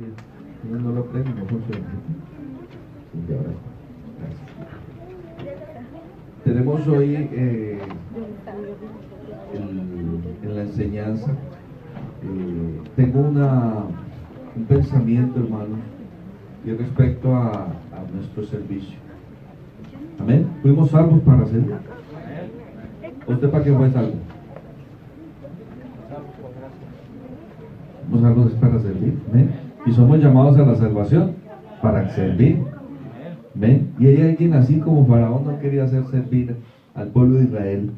Si no lo creen, no funciona. Y ahora, gracias. Tenemos hoy en la enseñanza, tengo un pensamiento, hermanos, y respecto a nuestro servicio. Amén. Fuimos salvos para servir. ¿Usted para qué fue salvo? Somos salvos para servir. Amén. Y somos llamados a la salvación para servir. Amén. Y hay alguien así como Faraón no quería hacer servir al pueblo de Israel.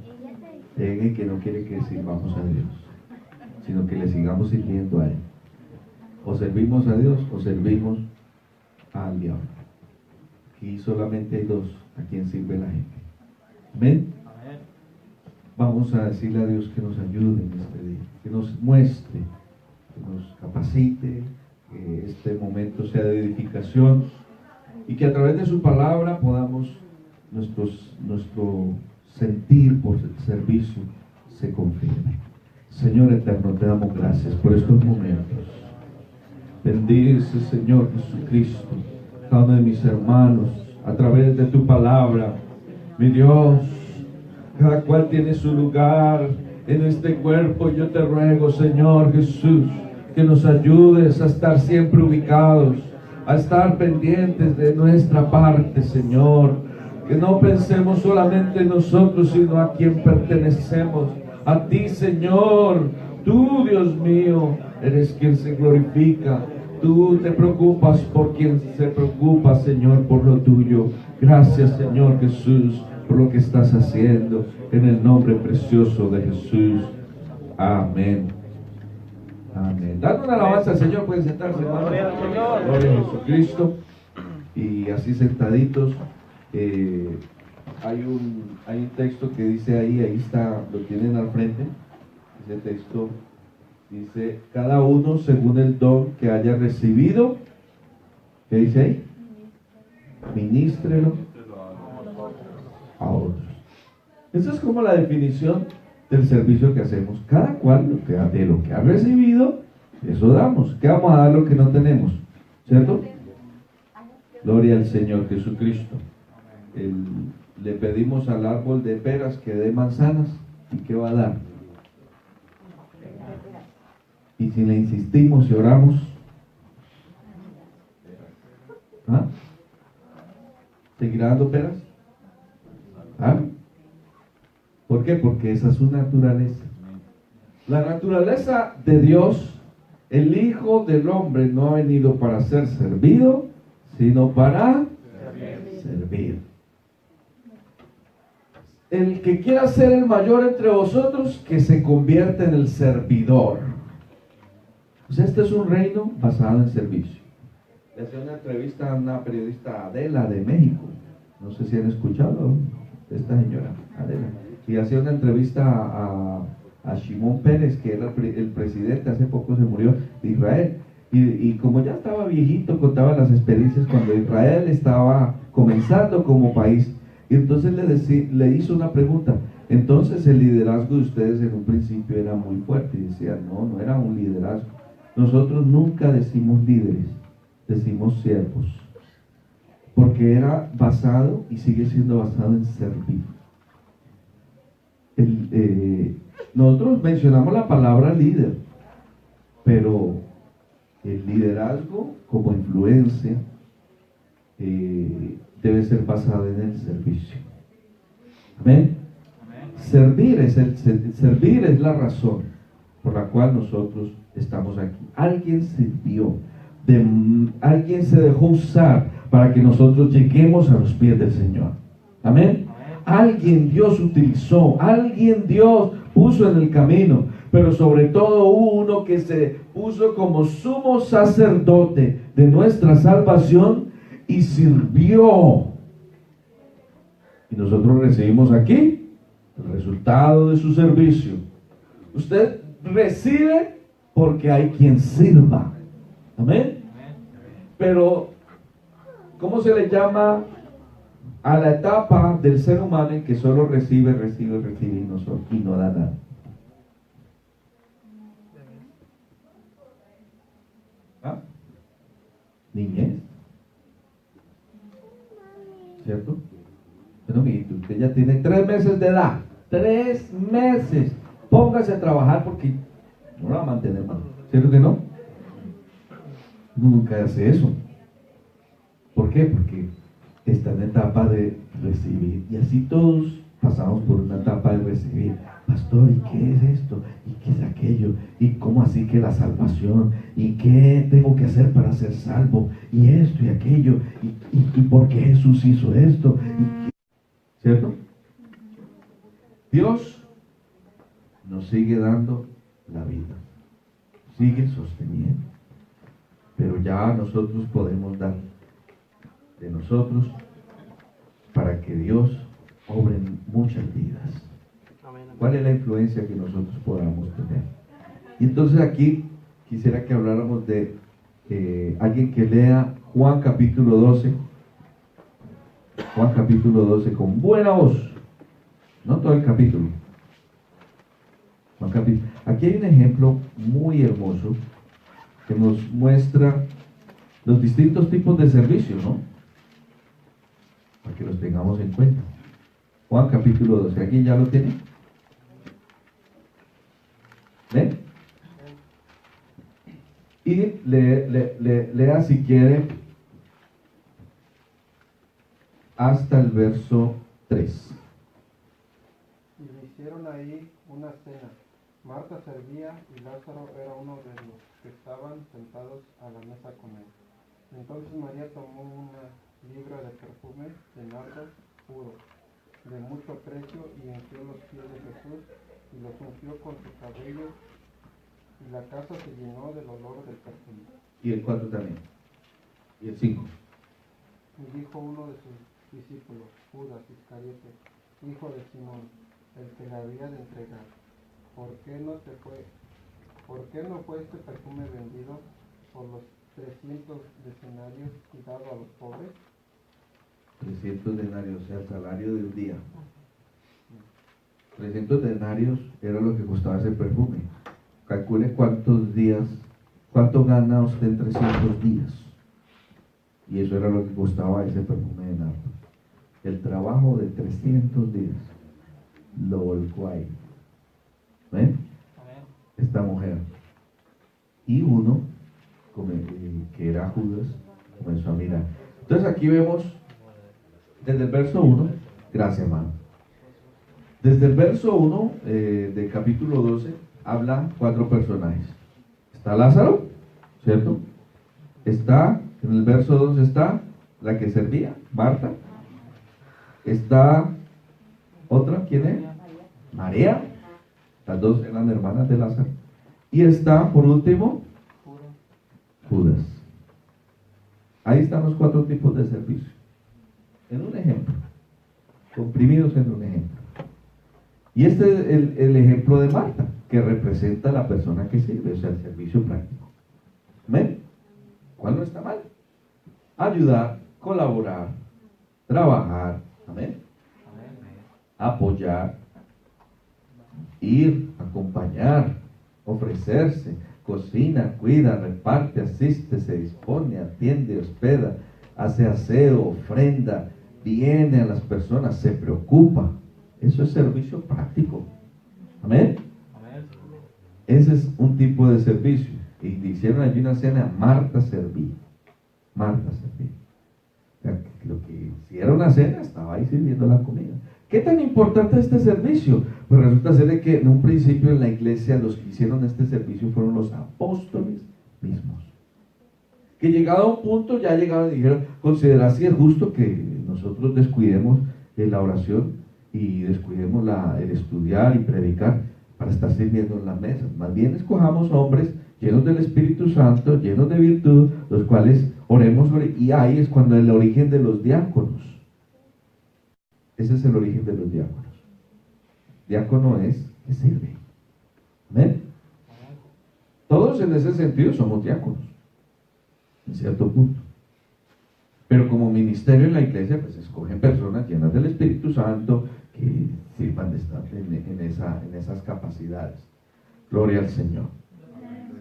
Hay alguien que no quiere que sirvamos a Dios, sino que le sigamos sirviendo a Él. O servimos a Dios o servimos al diablo. Aquí solamente hay dos a quien sirve la gente. Amén. Vamos a decirle a Dios que nos ayude en este día, que nos muestre, que nos capacite, que este momento sea de edificación y que a través de su palabra podamos nuestro sentir por el servicio se confirme. Señor eterno, te damos gracias por estos momentos. Bendice, Señor Jesucristo, cada uno de mis hermanos a través de tu palabra. Mi Dios, cada cual tiene su lugar en este cuerpo. Yo te ruego, Señor Jesús, que nos ayudes a estar siempre ubicados, a estar pendientes de nuestra parte, Señor. Que no pensemos solamente en nosotros, sino a quien pertenecemos. A ti, Señor. Tú, Dios mío, eres quien se glorifica. Tú te preocupas por quien se preocupa, Señor, por lo tuyo. Gracias, Señor Jesús, por lo que estás haciendo. En el nombre precioso de Jesús. Amén. Amén. Dando una alabanza al Señor, pueden sentarse, hermano. Gloria a Jesucristo. Y así sentaditos, hay un texto que dice ahí está, lo tienen al frente. Ese texto dice: cada uno según el don que haya recibido. ¿Qué dice ahí? Ministrelo a otros. Esa es como la definición del servicio que hacemos. Cada cual de lo que ha recibido, eso damos. ¿Qué vamos a dar lo que no tenemos? ¿Cierto? Gloria al Señor Jesucristo. Le pedimos al árbol de peras que dé manzanas. ¿Y qué va a dar? Y si le insistimos y oramos, ¿ah? ¿Seguirá dando peras? ¿Ah? ¿Por qué? Porque esa es su naturaleza. La naturaleza de Dios, el Hijo del Hombre no ha venido para ser servido, sino para servir. El que quiera ser el mayor entre vosotros, que se convierta en el servidor. Pues este es un reino basado en servicio. Le hacía una entrevista a una periodista, Adela, de México. No sé si han escuchado esta señora, Adela. Y hacía una entrevista a Shimon Peres, que era el presidente, hace poco se murió, de Israel. Y como ya estaba viejito, contaba las experiencias cuando Israel estaba comenzando como país. Y entonces le hizo una pregunta. Entonces el liderazgo de ustedes en un principio era muy fuerte. Y decían, no era un liderazgo. Nosotros nunca decimos líderes, decimos siervos. Porque era basado y sigue siendo basado en servir. Nosotros mencionamos la palabra líder, pero el liderazgo como influencia debe ser basado en el servicio. Amén. Servir es la razón por la cual nosotros estamos aquí. Alguien sirvió, alguien se dejó usar para que nosotros lleguemos a los pies del Señor. Amén. Alguien Dios utilizó, alguien Dios puso en el camino, pero sobre todo hubo uno que se puso como sumo sacerdote de nuestra salvación y sirvió. Y nosotros recibimos aquí el resultado de su servicio. Usted recibe porque hay quien sirva. Amén. Pero ¿cómo se le llama a la etapa del ser humano en que solo recibe y no da nada? ¿Ah? niñez. ¿Cierto? Bueno, mijito, usted ya tiene 3 meses de edad. 3 meses. Póngase a trabajar porque no la va a mantener mal. ¿Cierto que no? Nunca hace eso. ¿Por qué? Porque está en etapa de recibir. Y así todos pasamos por una etapa de recibir. Pastor, ¿y qué es esto? ¿Y qué es aquello? ¿Y cómo así que la salvación? ¿Y qué tengo que hacer para ser salvo? ¿Y esto y aquello? ¿Y por qué Jesús hizo esto? ¿Cierto? Dios nos sigue dando la vida. Sigue sosteniendo. Pero ya nosotros podemos dar de nosotros para que Dios obre en muchas vidas. ¿Cuál es la influencia que nosotros podamos tener? Y entonces aquí quisiera que habláramos de alguien que lea Juan capítulo 12. Juan capítulo 12 con buena voz. No todo el capítulo. Juan capítulo. Aquí hay un ejemplo muy hermoso que nos muestra los distintos tipos de servicio, ¿no? Para que los tengamos en cuenta. Juan capítulo 12. ¿Aquí ya lo tiene? ¿Ven? Y lea si quiere hasta el verso 3. Y le hicieron ahí una cena. Marta servía y Lázaro era uno de los que estaban sentados a la mesa con él. Entonces María tomó una libra de perfume de nardo puro, de mucho precio, y ungió los pies de Jesús y los ungió con su cabello, y la casa se llenó del olor del perfume. Y el 4 también. Y el 5. Y dijo uno de sus discípulos, Judas Iscariote, hijo de Simón, el que le había de entregar, ¿por qué no fue este perfume vendido por los 300 denarios y dado a los pobres? 300 denarios, o sea, el salario de un día. 300 denarios era lo que costaba ese perfume. Calcule cuánto gana usted en 300 días. Y eso era lo que costaba ese perfume de nardo. El trabajo de 300 días lo volcó ahí. ¿Ven? Esta mujer. Y uno, que era Judas, comenzó a mirar. Entonces aquí vemos, desde el verso 1, gracias hermano. Desde el verso 1 del capítulo 12, hablan 4 personajes. Está Lázaro, ¿cierto? Está, en el verso 2 está la que servía, Marta. Está otra, ¿quién es? María. Las dos eran hermanas de Lázaro. Y está, por último, Judas. Ahí están los 4 tipos de servicio. En un ejemplo. Comprimidos en un ejemplo. Y este es el ejemplo de Marta, que representa a la persona que sirve, o sea, el servicio práctico. ¿Ven? ¿Cuál no está mal? Ayudar, colaborar, trabajar, amén, apoyar, ir, acompañar, ofrecerse, cocina, cuida, reparte, asiste, se dispone, atiende, hospeda, hace aseo, ofrenda, viene a las personas, se preocupa. Eso es servicio práctico. Amén. Ese es un tipo de servicio. Y hicieron allí una cena, Marta servía. Marta servía. O sea, lo que si era una cena, estaba ahí sirviendo la comida. ¿Qué tan importante es este servicio? Pues resulta ser de que en un principio en la iglesia los que hicieron este servicio fueron los apóstoles mismos. Que llegado a un punto ya llegaron y dijeron, considerar si es justo que nosotros descuidemos la oración y descuidemos el estudiar y predicar para estar sirviendo en las mesas. Más bien escojamos hombres llenos del Espíritu Santo, llenos de virtud, los cuales oremos, y ahí es cuando el origen de los diáconos. Ese es el origen de los diáconos. Diácono es que sirve. ¿Amén? Todos en ese sentido somos diáconos, en cierto punto. Pero como ministerio en la iglesia, pues escogen personas llenas del Espíritu Santo que sirvan de estar en esas capacidades. Gloria al Señor.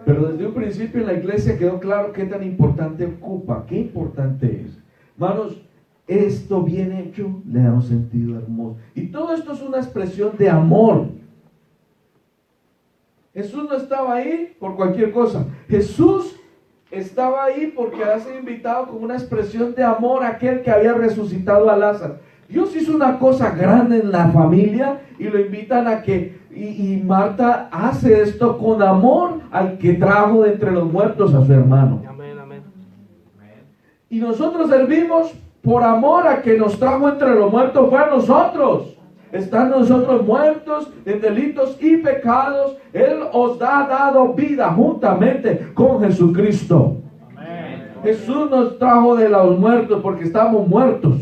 Pero desde un principio en la iglesia quedó claro qué tan importante ocupa, qué importante es. Hermanos, esto bien hecho le da un sentido hermoso. Y todo esto es una expresión de amor. Jesús no estaba ahí por cualquier cosa. Jesús estaba ahí porque había sido invitado como una expresión de amor a aquel que había resucitado a Lázaro. Dios hizo una cosa grande en la familia y lo invitan a que, y Marta hace esto con amor al que trajo de entre los muertos a su hermano. Amén, amén. Y nosotros servimos por amor a que nos trajo entre los muertos, fue a nosotros. Están nosotros muertos en delitos y pecados. Él os ha dado vida juntamente con Jesucristo. Amén. Jesús nos trajo de los muertos porque estábamos muertos.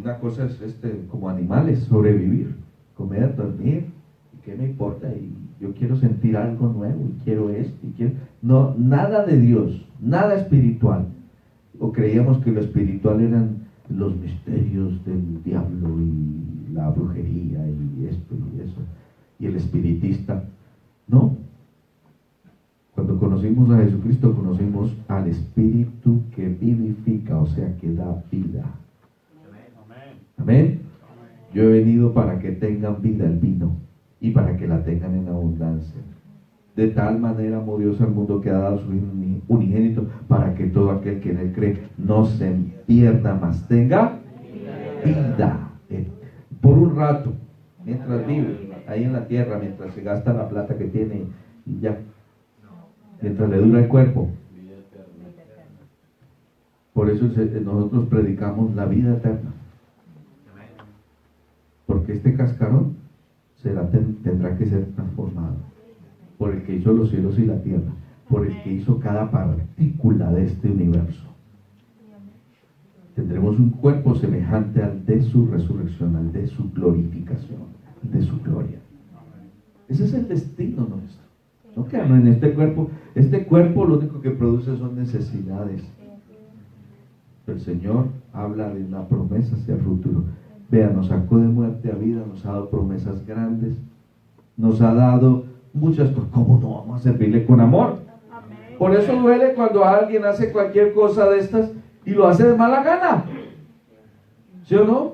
Una cosa es como animales, sobrevivir, comer, dormir. ¿Y qué me importa? Y yo quiero sentir algo nuevo y quiero esto y quiero... No, nada de Dios, nada espiritual. O creíamos que lo espiritual eran los misterios del diablo y la brujería y esto y eso y el espiritista. No. Cuando conocimos a Jesucristo, conocimos al Espíritu que vivifica, o sea, que da vida. Amén. Yo he venido para que tengan vida el vino y para que la tengan en abundancia. De tal manera amó Dios al mundo que ha dado su unigénito para que todo aquel que en él cree no se pierda, mas tenga vida. Por un rato, mientras vive ahí en la tierra, mientras se gasta la plata que tiene y ya, mientras le dura el cuerpo. Por eso nosotros predicamos la vida eterna. Porque este cascarón tendrá que ser transformado por el que hizo los cielos y la tierra, por el que hizo cada partícula de este universo. Tendremos un cuerpo semejante al de su resurrección, al de su glorificación, al de su gloria. Ese es el destino nuestro. No quedarnos en este cuerpo lo único que produce son necesidades. El Señor habla de una promesa hacia el futuro. Vea, nos sacó de muerte a vida, nos ha dado promesas grandes, nos ha dado muchas cosas. ¿Cómo no vamos a servirle con amor? Por eso duele cuando alguien hace cualquier cosa de estas y lo hace de mala gana. ¿Sí o no?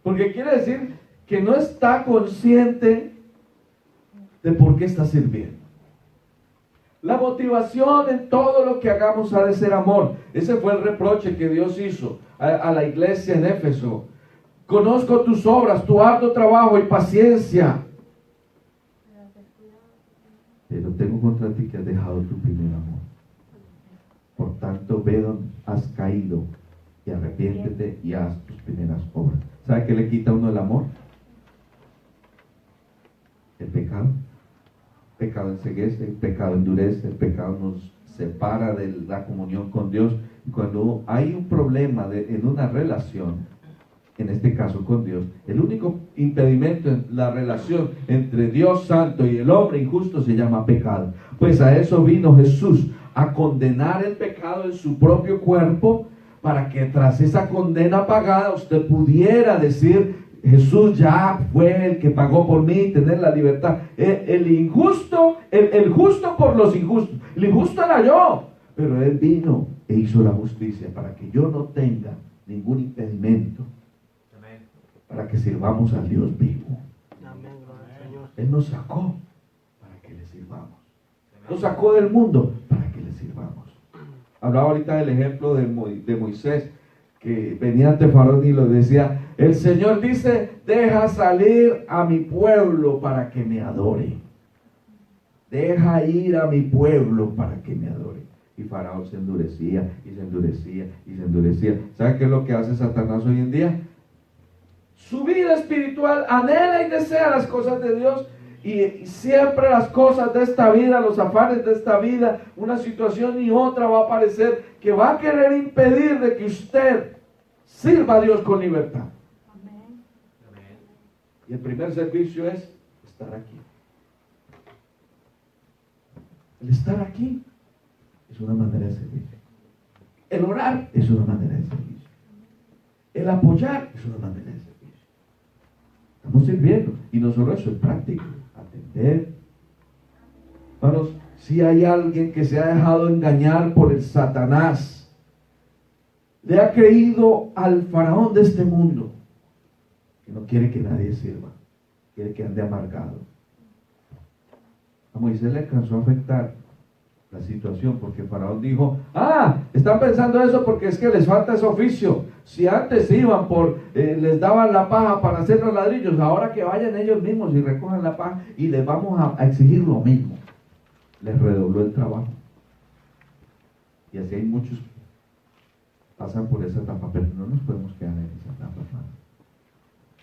Porque quiere decir que no está consciente de por qué está sirviendo. La motivación en todo lo que hagamos ha de ser amor. Ese fue el reproche que Dios hizo a la iglesia en Éfeso. Conozco tus obras, tu arduo trabajo y paciencia. Pero tengo contra ti que has dejado tu primer amor. Por tanto, ve donde has caído y arrepiéntete y haz tus primeras obras. ¿Sabe qué le quita a uno el amor? El pecado. El pecado enceguece, el pecado endurece, el pecado nos separa de la comunión con Dios. Y cuando hay un problema en una relación, en este caso con Dios, el único impedimento en la relación entre Dios santo y el hombre injusto se llama pecado. Pues a eso vino Jesús, a condenar el pecado en su propio cuerpo, para que tras esa condena pagada usted pudiera decir: Jesús ya fue el que pagó por mí, y tener la libertad. El justo por los injustos. El injusto era yo, pero Él vino e hizo la justicia para que yo no tenga ningún impedimento, para que sirvamos al Dios vivo. Amén, gloria al Señor. Él nos sacó para que le sirvamos. Nos sacó del mundo para que le sirvamos. Hablaba ahorita del ejemplo de Moisés, que venía ante Faraón y lo decía: el Señor dice, deja salir a mi pueblo para que me adore. Deja ir a mi pueblo para que me adore. Y Faraón se endurecía y se endurecía y se endurecía. ¿Sabe qué es lo que hace Satanás hoy en día? Su vida espiritual anhela y desea las cosas de Dios, y siempre las cosas de esta vida, los afanes de esta vida, una situación y otra va a aparecer que va a querer impedir de que usted sirva a Dios con libertad. Amén. Y el primer servicio es estar aquí. El estar aquí es una manera de servir. El orar es una manera de servicio. El apoyar es una manera de servicio. Estamos sirviendo. Y no solo eso, es práctico, atender. Hermanos, si hay alguien que se ha dejado engañar por el Satanás, le ha creído al faraón de este mundo, que no quiere que nadie sirva, quiere que ande amargado. A Moisés le alcanzó a afectar la situación, porque el faraón dijo: están pensando eso porque es que les falta ese oficio. Si antes iban les daban la paja para hacer los ladrillos, ahora que vayan ellos mismos y recojan la paja y les vamos a exigir lo mismo. Les redobló el trabajo. Y así hay muchos que pasan por esa etapa, pero no nos podemos quedar en esa etapa, hermano.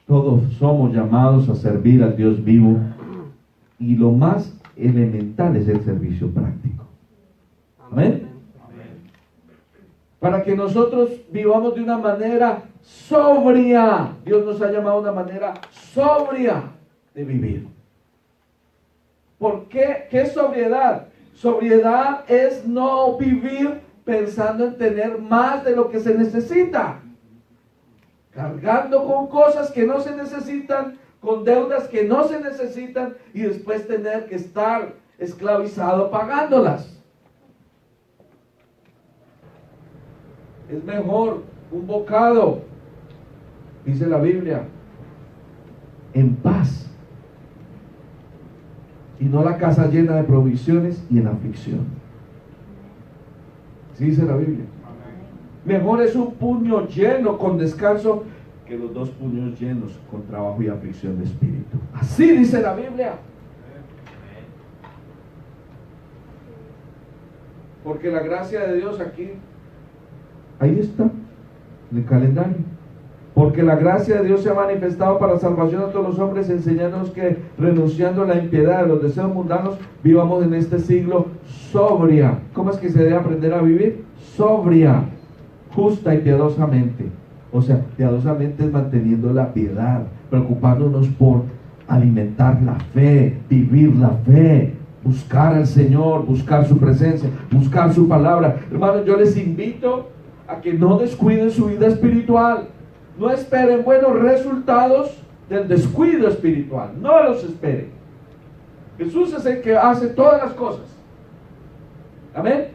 Todos somos llamados a servir al Dios vivo, y lo más elemental es el servicio práctico. Amén. Para que nosotros vivamos de una manera sobria. Dios nos ha llamado a una manera sobria de vivir. ¿Por qué? ¿Qué es sobriedad? Sobriedad es no vivir pensando en tener más de lo que se necesita, cargando con cosas que no se necesitan, con deudas que no se necesitan, y después tener que estar esclavizado pagándolas. Es mejor un bocado, dice la Biblia, en paz, y no la casa llena de provisiones y en aflicción. ¿Sí dice la Biblia? Mejor es un puño lleno con descanso que los dos puños llenos con trabajo y aflicción de espíritu. Así dice la Biblia. Porque la gracia de Dios aquí, ahí está, en el calendario. Porque la gracia de Dios se ha manifestado para la salvación a todos los hombres, enseñándonos que, renunciando a la impiedad de los deseos mundanos, vivamos en este siglo sobria. ¿Cómo es que se debe aprender a vivir? Sobria, justa y piadosamente. O sea, piadosamente es manteniendo la piedad, preocupándonos por alimentar la fe, vivir la fe, buscar al Señor, buscar su presencia, buscar su palabra. Hermanos, yo les invito a que no descuiden su vida espiritual. No esperen buenos resultados del descuido espiritual. No los esperen. Jesús es el que hace todas las cosas. Amén.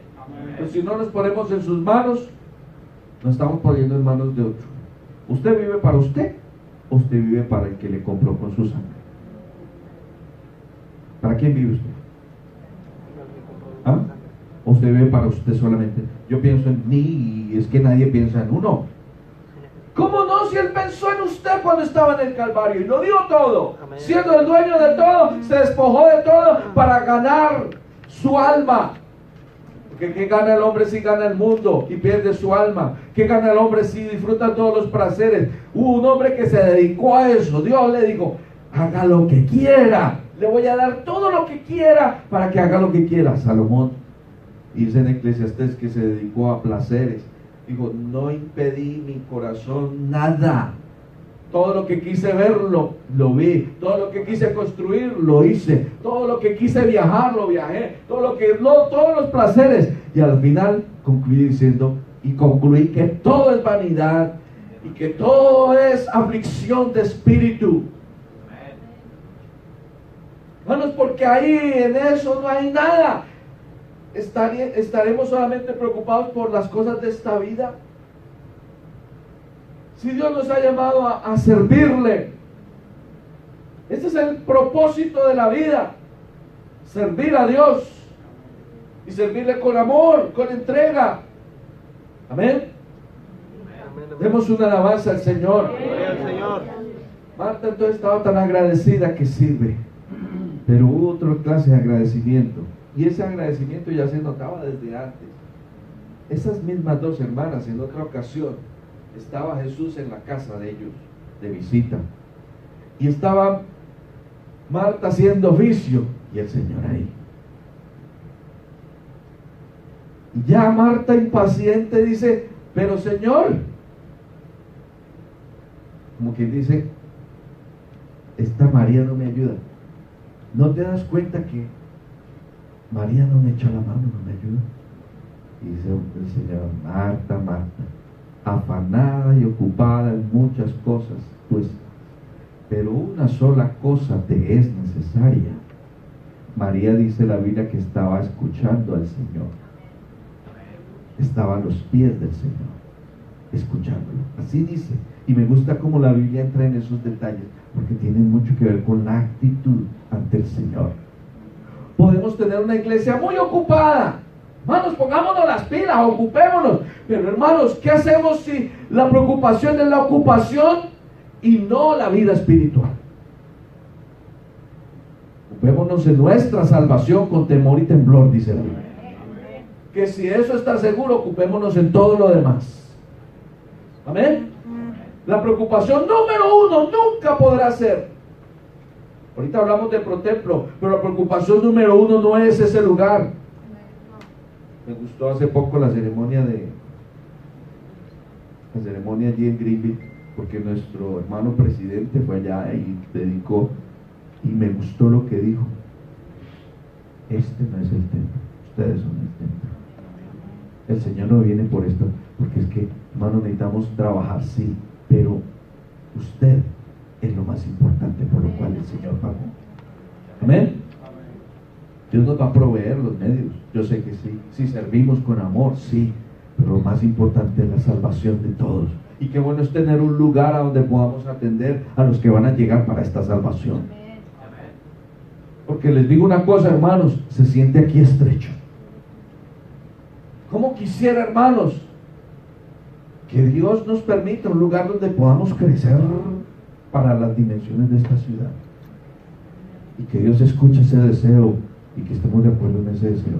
Pero si no nos ponemos en sus manos, nos estamos poniendo en manos de otro. ¿Usted vive para usted o usted vive para el que le compró con su sangre? ¿Para quién vive usted? ¿O usted vive para usted solamente? Yo pienso en mí, y es que nadie piensa en uno. ¿Cómo no? Si Él pensó en usted cuando estaba en el Calvario y lo dio todo. Amén. Siendo el dueño de todo, se despojó de todo para ganar su alma. Porque ¿qué gana el hombre si gana el mundo y pierde su alma? ¿Qué gana el hombre si disfruta todos los placeres? Hubo un hombre que se dedicó a eso. Dios le dijo: haga lo que quiera, le voy a dar todo lo que quiera para que haga lo que quiera. Salomón, dice en Eclesiastés, que se dedicó a placeres. Digo, no impedí mi corazón nada. Todo lo que quise ver, lo vi. Todo lo que quise construir, lo hice. Todo lo que quise viajar, lo viajé. Todos los placeres. Y al final concluí que todo es vanidad y que todo es aflicción de espíritu. Hermanos, porque ahí en eso no hay nada. ¿Estaremos solamente preocupados por las cosas de esta vida? Si Dios nos ha llamado a servirle, ese es el propósito de la vida: servir a Dios y servirle con amor, con entrega. Amén. Demos una alabanza al Señor. Marta entonces estaba tan agradecida que sirve, pero hubo otra clase de agradecimiento. Y ese agradecimiento ya se notaba desde antes. Esas mismas dos hermanas, en otra ocasión, estaba Jesús en la casa de ellos, de visita. Y estaba Marta haciendo oficio y el Señor ahí. Y ya Marta, impaciente, dice: pero Señor, como quien dice, esta María no me ayuda. ¿No te das cuenta que María no me echa la mano, no me ayuda? Y dice el Señor: Marta, Marta, afanada y ocupada en muchas cosas, pues, pero una sola cosa te es necesaria. María, dice la Biblia, que estaba escuchando al Señor. Estaba a los pies del Señor, escuchándolo. Así dice. Y me gusta cómo la Biblia entra en esos detalles, porque tienen mucho que ver con la actitud ante el Señor. Podemos tener una iglesia muy ocupada. Hermanos, pongámonos las pilas, ocupémonos. Pero hermanos, ¿qué hacemos si la preocupación es la ocupación y no la vida espiritual? Ocupémonos en nuestra salvación con temor y temblor, dice la Biblia. Que si eso está seguro, ocupémonos en todo lo demás. Amén. La preocupación número uno nunca podrá ser. Ahorita hablamos de ProTemplo, pero la preocupación número uno no es ese lugar. Me gustó hace poco la ceremonia allí en Greenville, porque nuestro hermano presidente fue allá y predicó, y me gustó lo que dijo. Este no es el templo, ustedes son el templo. El Señor no viene por esto, porque es que, hermano, necesitamos trabajar, sí, pero usted es lo más importante por lo cual el Señor pagó. Amén. Dios nos va a proveer los medios, yo sé que sí. Si servimos con amor, sí, pero lo más importante es la salvación de todos. Y qué bueno es tener un lugar a donde podamos atender a los que van a llegar para esta salvación. Porque les digo una cosa, hermanos, se siente aquí estrecho. ¿Cómo quisiera, hermanos, que Dios nos permita un lugar donde podamos crecer para las dimensiones de esta ciudad? Y que Dios escuche ese deseo y que estemos de acuerdo en ese deseo.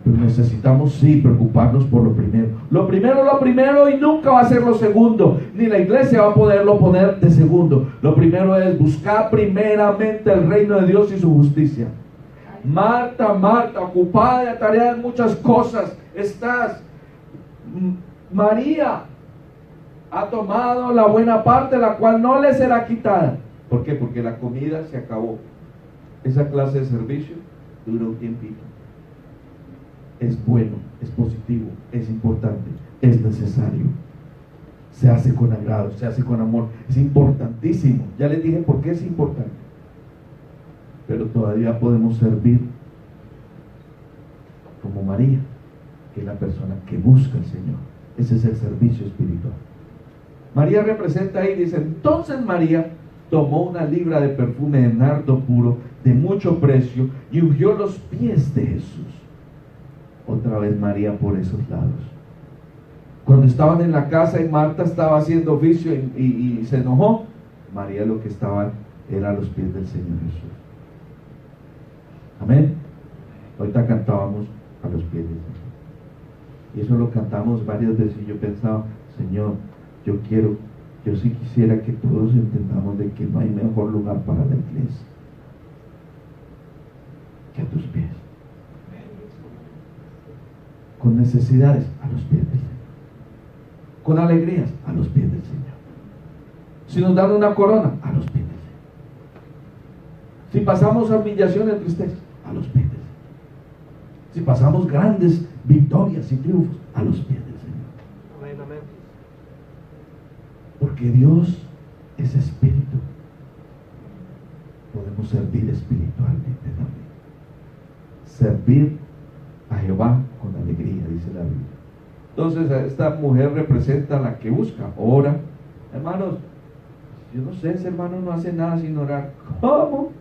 Pero necesitamos, sí, preocuparnos por lo primero. Lo primero y nunca va a ser lo segundo. Ni la iglesia va a poderlo poner de segundo. Lo primero es buscar primeramente el reino de Dios y su justicia. Marta, ocupada de tareas en muchas cosas estás. María ha tomado la buena parte, la cual no le será quitada. ¿Por qué? Porque la comida se acabó. Esa clase de servicio dura un tiempito. Es bueno, es positivo, es importante, es necesario. Se hace con agrado, se hace con amor. Es importantísimo. Ya les dije por qué es importante. Pero todavía podemos servir como María, que es la persona que busca al Señor. Ese es el servicio espiritual. María representa ahí, dice: entonces María tomó una libra de perfume de nardo puro de mucho precio y ungió los pies de Jesús. Otra vez María por esos lados. Cuando estaban en la casa y Marta estaba haciendo oficio y se enojó, María lo que estaba era a los pies del Señor Jesús. Amén. Ahorita cantábamos a los pies del Señor. Y eso lo cantamos varias veces y yo pensaba: Señor, yo sí quisiera que todos entendamos de que no hay mejor lugar para la iglesia que a tus pies. Con necesidades, a los pies del Señor. Con alegrías, a los pies del Señor. Si nos dan una corona, a los pies del Señor. Si pasamos humillaciones, tristeza, a los pies del Señor. Si pasamos grandes victorias y triunfos, a los pies del Señor. Amén, amén. Porque Dios es espíritu. Podemos servir espiritualmente también. Servir a Jehová con alegría, dice la Biblia. Entonces esta mujer representa a la que busca, ora. Hermanos, yo no sé, ese hermano no hace nada sin orar. ¿Cómo?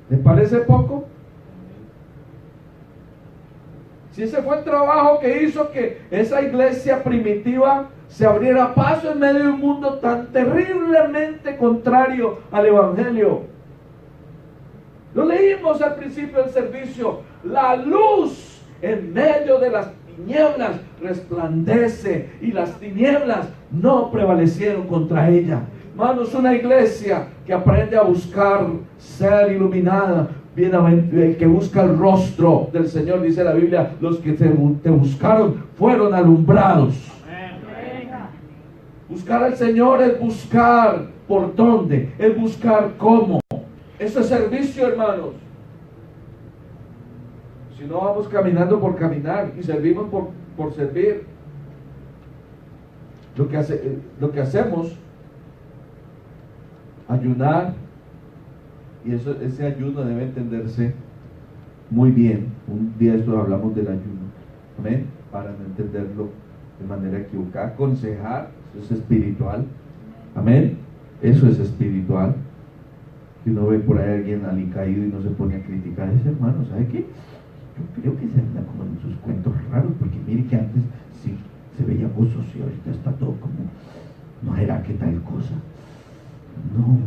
¿Le parece poco? Si ese fue el trabajo que hizo que esa iglesia primitiva se abriera paso en medio de un mundo tan terriblemente contrario al evangelio. Lo leímos al principio del servicio. La luz en medio de las tinieblas resplandece y las tinieblas no prevalecieron contra ella. Hermanos, una iglesia que aprende a buscar ser iluminada. El que busca el rostro del Señor, dice la Biblia, los que te buscaron fueron alumbrados. Buscar al Señor es buscar por dónde, es buscar cómo. Eso es servicio, hermanos. Si no, vamos caminando por caminar y servimos por servir. Lo que hacemos Ayunar, y ese ayuno debe entenderse muy bien. Un día esto hablamos del ayuno, amén, para no entenderlo de manera equivocada. Aconsejar, eso es espiritual, amén, eso es espiritual. Si uno ve por ahí a alguien alicaído y no se pone a criticar a ese hermano, ¿sabe qué? Yo creo que se anda como en sus cuentos raros, porque mire que antes sí se veía gozoso y ahorita está todo como, no era que tal cosa. No,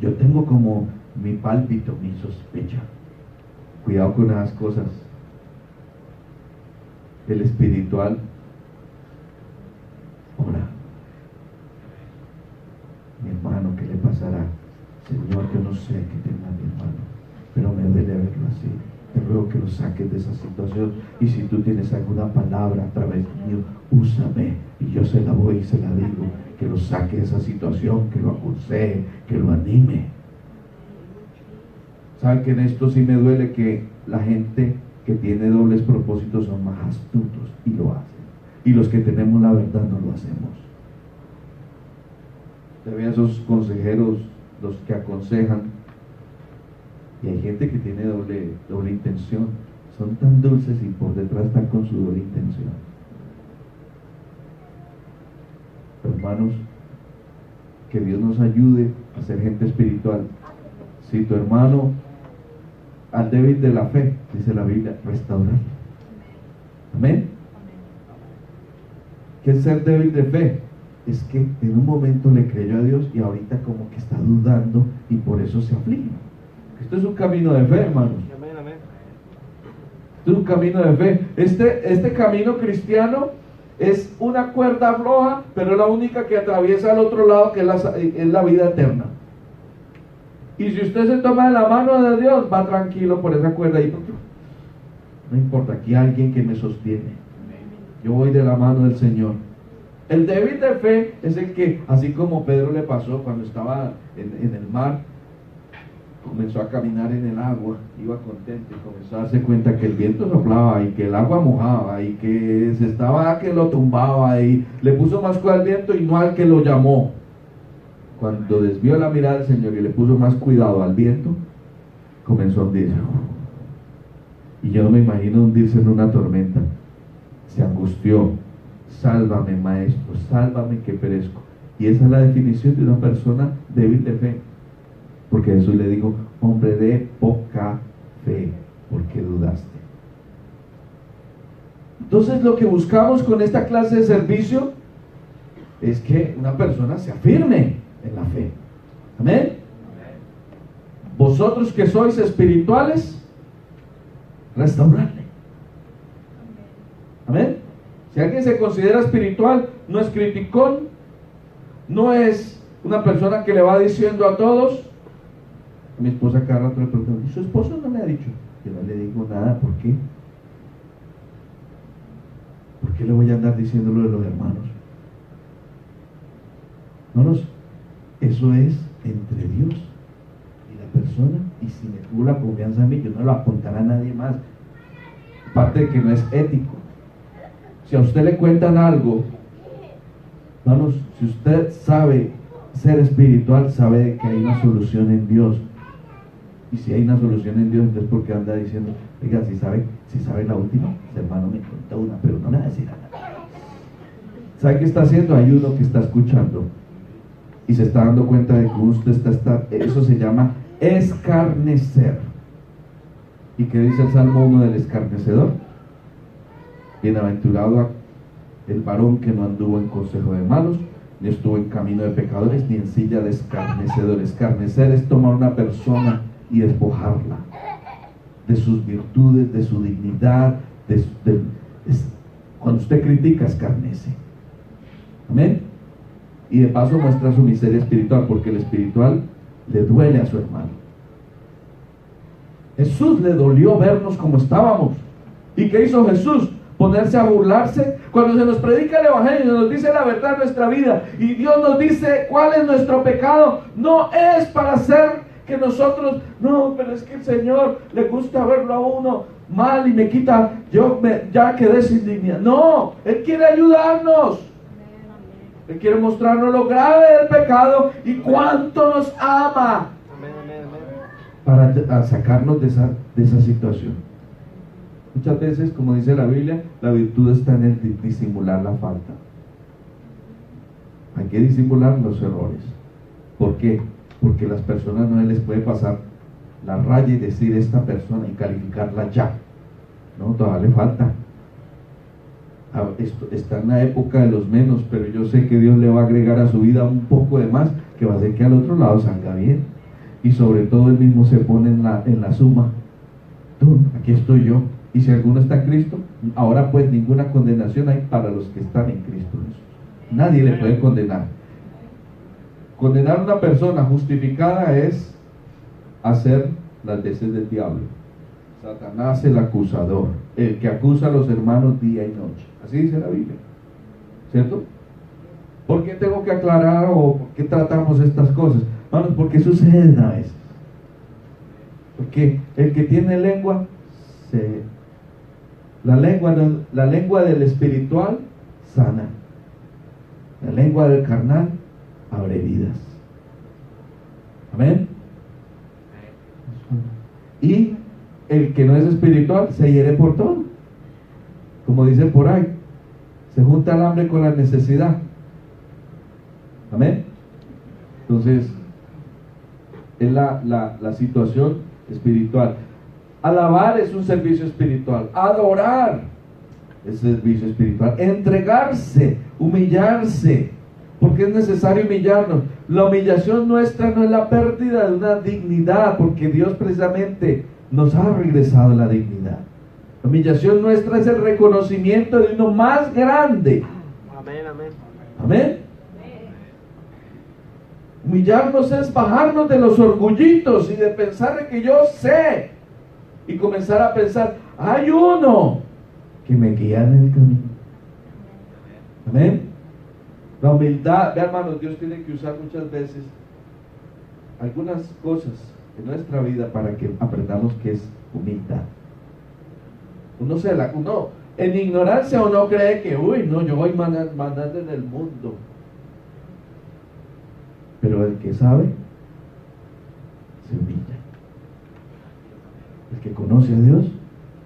yo tengo como mi pálpito, mi sospecha. Cuidado con esas cosas. El espiritual ora. Mi hermano, ¿qué le pasará? Señor, yo no sé qué tenga mi hermano, pero me duele verlo así. Te ruego que lo saques de esa situación, y si tú tienes alguna palabra a través mío, úsame y yo se la voy y se la digo, que lo saque de esa situación, que lo aconseje, que lo anime. Saben que en esto sí me duele que la gente que tiene dobles propósitos son más astutos y lo hacen, y los que tenemos la verdad no lo hacemos. Te ve a esos consejeros, los que aconsejan, y hay gente que tiene doble intención, son tan dulces y por detrás están con su doble intención. Hermanos, que Dios nos ayude a ser gente espiritual. Si tu hermano, al débil de la fe, dice la Biblia, restaurar. Amén. ¿Qué es ser débil de fe? Es que en un momento le creyó a Dios y ahorita como que está dudando y por eso se aflige. Esto es un camino de fe, hermanos. Amén, amén. Esto es un camino de fe. Este camino cristiano es una cuerda floja, pero es la única que atraviesa al otro lado, que es la vida eterna. Y si usted se toma de la mano de Dios, va tranquilo por esa cuerda y no importa, aquí hay alguien que me sostiene. Yo voy de la mano del Señor. El débil de fe es el que, así como Pedro le pasó cuando estaba en el mar, comenzó a caminar en el agua, iba contento y comenzó a darse cuenta que el viento soplaba y que el agua mojaba y que se estaba que lo tumbaba, y le puso más cuidado al viento y no al que lo llamó. Cuando desvió la mirada del Señor y le puso más cuidado al viento, comenzó a hundirse. Y yo no me imagino hundirse en una tormenta. Se angustió. Sálvame, maestro, sálvame que perezco. Y esa es la definición de una persona débil de fe. Porque Jesús le dijo, hombre de poca fe, ¿por qué dudaste? Entonces lo que buscamos con esta clase de servicio es que una persona se afirme en la fe. Amén. Vosotros que sois espirituales, restaurarle. Amén. Si alguien se considera espiritual, no es criticón, no es una persona que le va diciendo a todos. Mi esposa cada rato le pregunta, ¿y su esposo no me ha dicho? Yo no le digo nada, ¿por qué? ¿Por qué le voy a andar diciéndolo de los hermanos? Hermanos, eso es entre Dios y la persona, y si me tuvo la confianza en mí, yo no lo apuntaré a nadie más. Aparte de que no es ético. Si a usted le cuentan algo, hermanos, si usted sabe ser espiritual, sabe que hay una solución en Dios. Y si hay una solución en Dios, entonces ¿por qué anda diciendo, oiga, si sabe la última? Ese hermano me contó una, pero no me va a decir nada. ¿Sabe qué está haciendo? Hay uno que está escuchando y se está dando cuenta de que usted está eso se llama escarnecer. ¿Y qué dice el Salmo 1 del escarnecedor? Bienaventurado el varón que no anduvo en consejo de malos, ni estuvo en camino de pecadores, ni en silla de escarnecedores. Escarnecer es tomar una persona y despojarla de sus virtudes, de su dignidad, cuando usted critica, escarnece. Amén. Y de paso muestra su miseria espiritual, porque el espiritual le duele a su hermano. Jesús le dolió vernos como estábamos. ¿Y qué hizo Jesús? Ponerse a burlarse. Cuando se nos predica el evangelio, nos dice la verdad de nuestra vida y Dios nos dice cuál es nuestro pecado, no es para hacer que nosotros, no, pero es que el Señor le gusta verlo a uno mal y me quita, ya quedé sin dignidad. No, Él quiere ayudarnos. Él quiere mostrarnos lo grave del pecado y cuánto nos ama Amén, amén, amén. para sacarnos de esa situación. Muchas veces, como dice la Biblia, la virtud está en el disimular la falta. Hay que disimular los errores. ¿Por qué? Porque las personas no les puede pasar la raya y decir esta persona y calificarla ya. No, todavía le falta. Esto está en la época de los menos, pero yo sé que Dios le va a agregar a su vida un poco de más, que va a hacer que al otro lado salga bien. Y sobre todo él mismo se pone en la suma. Tú, aquí estoy yo. Y si alguno está en Cristo, ahora pues ninguna condenación hay para los que están en Cristo Jesús. Nadie le puede condenar. Condenar a una persona justificada es hacer las veces del diablo. Satanás, el acusador, el que acusa a los hermanos día y noche. Así dice la Biblia, ¿cierto? ¿Por qué tengo que aclarar o por qué tratamos estas cosas? Hermanos, porque suceden a veces. Porque el que tiene lengua, la lengua del espiritual sana. La lengua del carnal abre heridas. Amén. Y el que no es espiritual se hiere por todo. Como dice por ahí, se junta el hambre con la necesidad. Amén. Entonces, es la situación espiritual. Alabar es un servicio espiritual. Adorar es servicio espiritual. Entregarse, humillarse, porque es necesario humillarnos. La humillación nuestra no es la pérdida de una dignidad, porque Dios precisamente nos ha regresado la dignidad. La humillación nuestra es el reconocimiento de uno más grande. Amén, amén. Amén. Humillarnos es bajarnos de los orgullitos y de pensar de que yo sé, y comenzar a pensar, hay uno que me guía en el camino. Amén. La humildad, vean hermanos, Dios tiene que usar muchas veces algunas cosas en nuestra vida para que aprendamos que es humildad. Uno en ignorancia uno cree que, no, yo voy mandando en el mundo. Pero el que sabe, se humilla. El que conoce a Dios,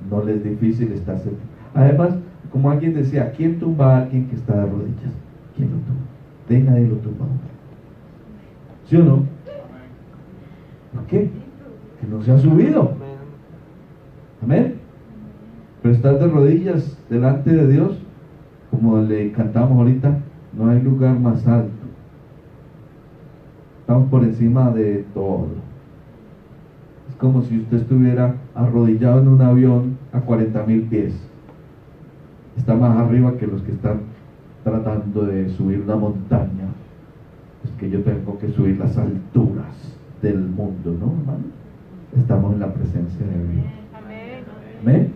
no le es difícil estar cerca. Además, como alguien decía, ¿quién tumba a alguien que está de rodillas? ¿Quién lo tumba? De nadie lo tumba. ¿Sí o no? ¿Por qué? Que no se ha subido. Amén. Pero estar de rodillas delante de Dios, como le cantamos ahorita, no hay lugar más alto. Estamos por encima de todo. Es como si usted estuviera arrodillado en un avión a 40,000 pies. Está más arriba que los que están tratando de subir una montaña. Es que yo tengo que subir las alturas del mundo, ¿no, hermano? Estamos en la presencia de Dios. Amén.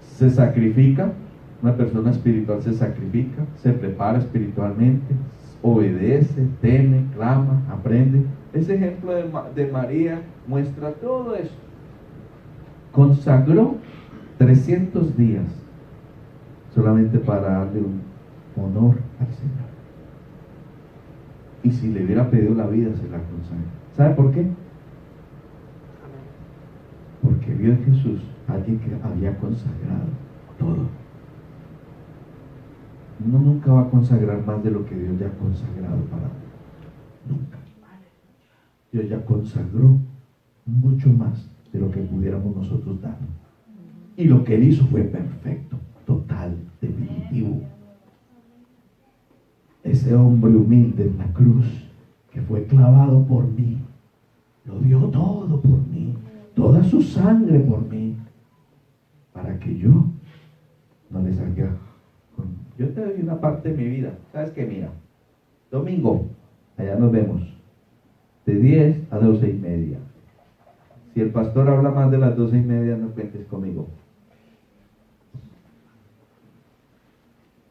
Se sacrifica. Una persona espiritual se sacrifica, se prepara espiritualmente, obedece, teme, clama, aprende. Ese ejemplo de María muestra todo eso. Consagró 300 días solamente para darle un honor al Señor. Y si le hubiera pedido la vida, se la consagró. ¿Sabe por qué? Porque vio en Jesús a alguien que había consagrado todo. Uno nunca va a consagrar más de lo que Dios ya ha consagrado para uno. Nunca. Dios ya consagró mucho más de lo que pudiéramos nosotros dar. Y lo que Él hizo fue perfecto, total, definitivo. Ese hombre humilde en la cruz, que fue clavado por mí, lo dio todo por mí, toda su sangre por mí, para que yo no le salga con... Yo te doy una parte de mi vida. ¿Sabes qué? Mira, domingo, allá nos vemos, de 10 a 12:30. Si el pastor habla más de las 12:30, no cuentes conmigo.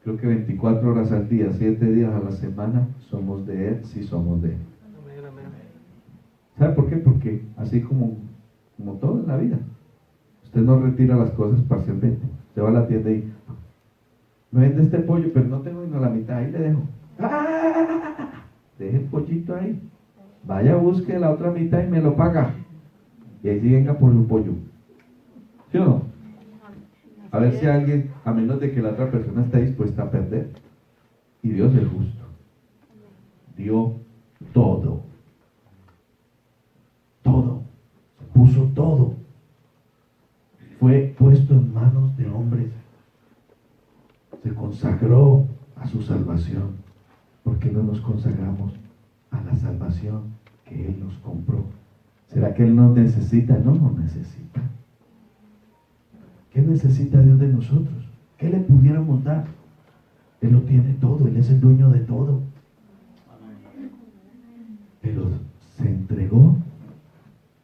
Creo que 24 horas al día, 7 días a la semana, somos de Él, si somos de Él. ¿Sabe por qué? Porque así como todo en la vida, usted no retira las cosas parcialmente. Usted va a la tienda y me vende este pollo, pero no tengo sino la mitad, ahí le dejo. ¡Ah! Deje el pollito ahí. Vaya, busque la otra mitad y me lo paga. Y ahí sí venga por su pollo. ¿Sí o no? A ver si alguien, a menos de que la otra persona esté dispuesta a perder. Y Dios es justo. Dio todo. Todo. Puso todo. Fue puesto en manos de hombres. Se consagró a su salvación. ¿Por qué no nos consagramos a la salvación que Él nos compró? ¿Será que Él no necesita? No, no necesita. ¿Qué necesita Dios de nosotros? ¿Qué le pudiéramos dar? Él lo tiene todo, Él es el dueño de todo. Pero se entregó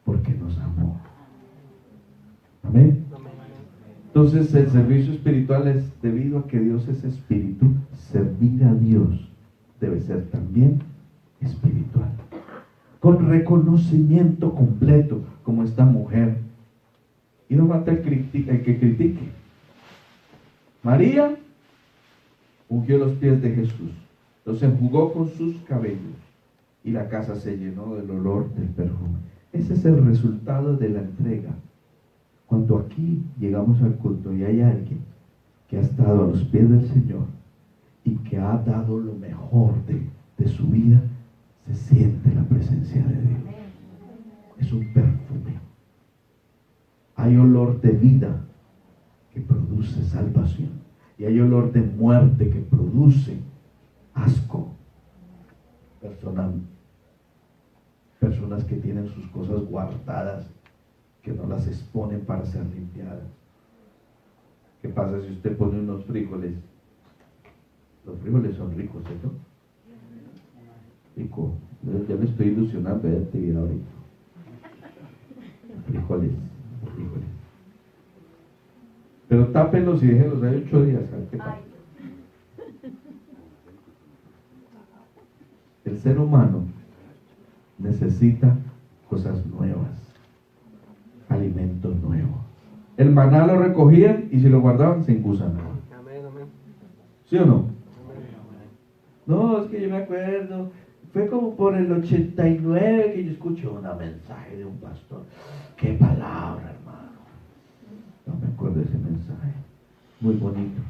porque nos amó. Amén. Entonces el servicio espiritual es debido a que Dios es espíritu. Servir a Dios debe ser también espiritual, con reconocimiento completo, como esta mujer. Y no falta el que critique. María ungió los pies de Jesús, los enjugó con sus cabellos y la casa se llenó del olor del perfume. Ese es el resultado de la entrega. Cuando aquí llegamos al culto y hay alguien que ha estado a los pies del Señor y que ha dado lo mejor de su vida, se siente la presencia de Dios. Es un perfume. Hay olor de vida que produce salvación y hay olor de muerte que produce asco. Personas que tienen sus cosas guardadas, que no las exponen para ser limpiadas. ¿Qué pasa si usted pone unos frijoles? Los frijoles son ricos, ¿cierto? Rico. Yo me estoy ilusionando de actividad ahorita. Frijoles. Pero tápenlos y déjenlos ahí 8 días. A ver qué pasa. El ser humano necesita cosas nuevas, alimentos nuevos. El maná lo recogían y si lo guardaban se engusanaban. ¿Sí o no? No, es que yo me acuerdo, fue como por el 89 que yo escuché un mensaje de un pastor. ¡Qué palabra, hermano! No me acuerdo de ese mensaje. Muy bonito.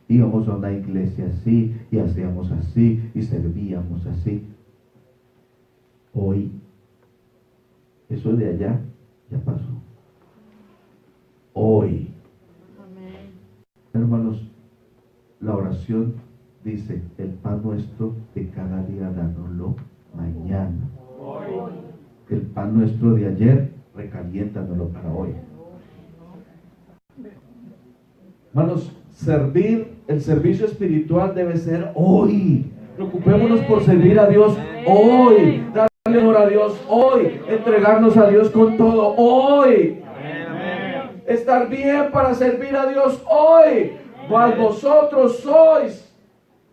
Íbamos a una iglesia así, y hacíamos así, y servíamos así. Hoy, eso de allá ya pasó. Hoy, hermanos, la oración dice: el pan nuestro de cada día dánoslo mañana. El pan nuestro de ayer, recaliéntanoslo para hoy. Hermanos, el servicio espiritual debe ser hoy. Preocupémonos por servir a Dios hoy, darle honor a Dios hoy, entregarnos a Dios con todo hoy. Estar bien para servir a Dios hoy. Vosotros sois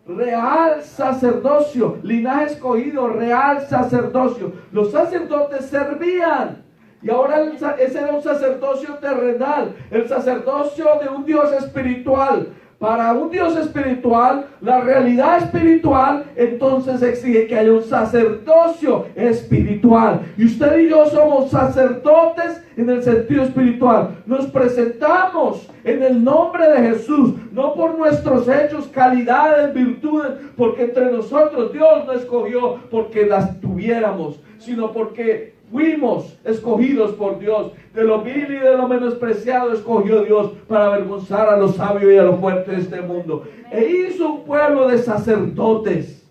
real sacerdocio, linaje escogido, real sacerdocio. Los sacerdotes servían. Y ahora ese era un sacerdocio terrenal, el sacerdocio de un Dios espiritual. Para un Dios espiritual, la realidad espiritual, entonces exige que haya un sacerdocio espiritual. Y usted y yo somos sacerdotes en el sentido espiritual. Nos presentamos en el nombre de Jesús, no por nuestros hechos, calidades, virtudes, porque entre nosotros Dios no escogió porque las tuviéramos, sino porque fuimos escogidos por Dios. De lo vil y de lo menospreciado escogió Dios para avergonzar a los sabios y a los fuertes de este mundo. E hizo un pueblo de sacerdotes.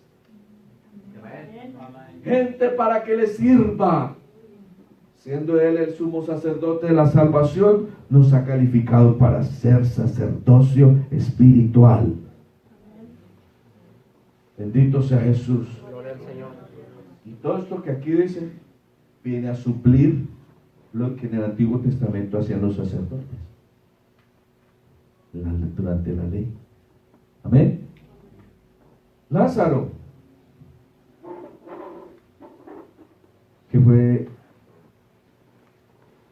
Gente para que le sirva. Siendo Él el sumo sacerdote de la salvación, nos ha calificado para ser sacerdocio espiritual. Bendito sea Jesús. Y todo esto que aquí dice viene a suplir lo que en el Antiguo Testamento hacían los sacerdotes durante la ley. Amén. Lázaro, que fue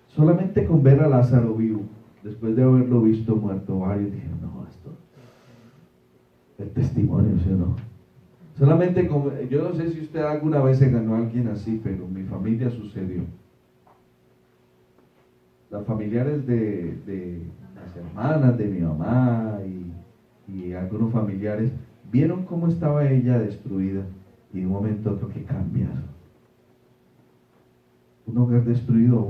solamente con ver a Lázaro vivo, después de haberlo visto muerto, varios dijeron: no, El testimonio, ¿sí o no? Solamente, yo no sé si usted alguna vez se ganó a alguien así, pero en mi familia sucedió. Las familiares de las hermanas de mi mamá y algunos familiares vieron cómo estaba ella destruida y de un momento a otro que cambiaron. Un hogar destruido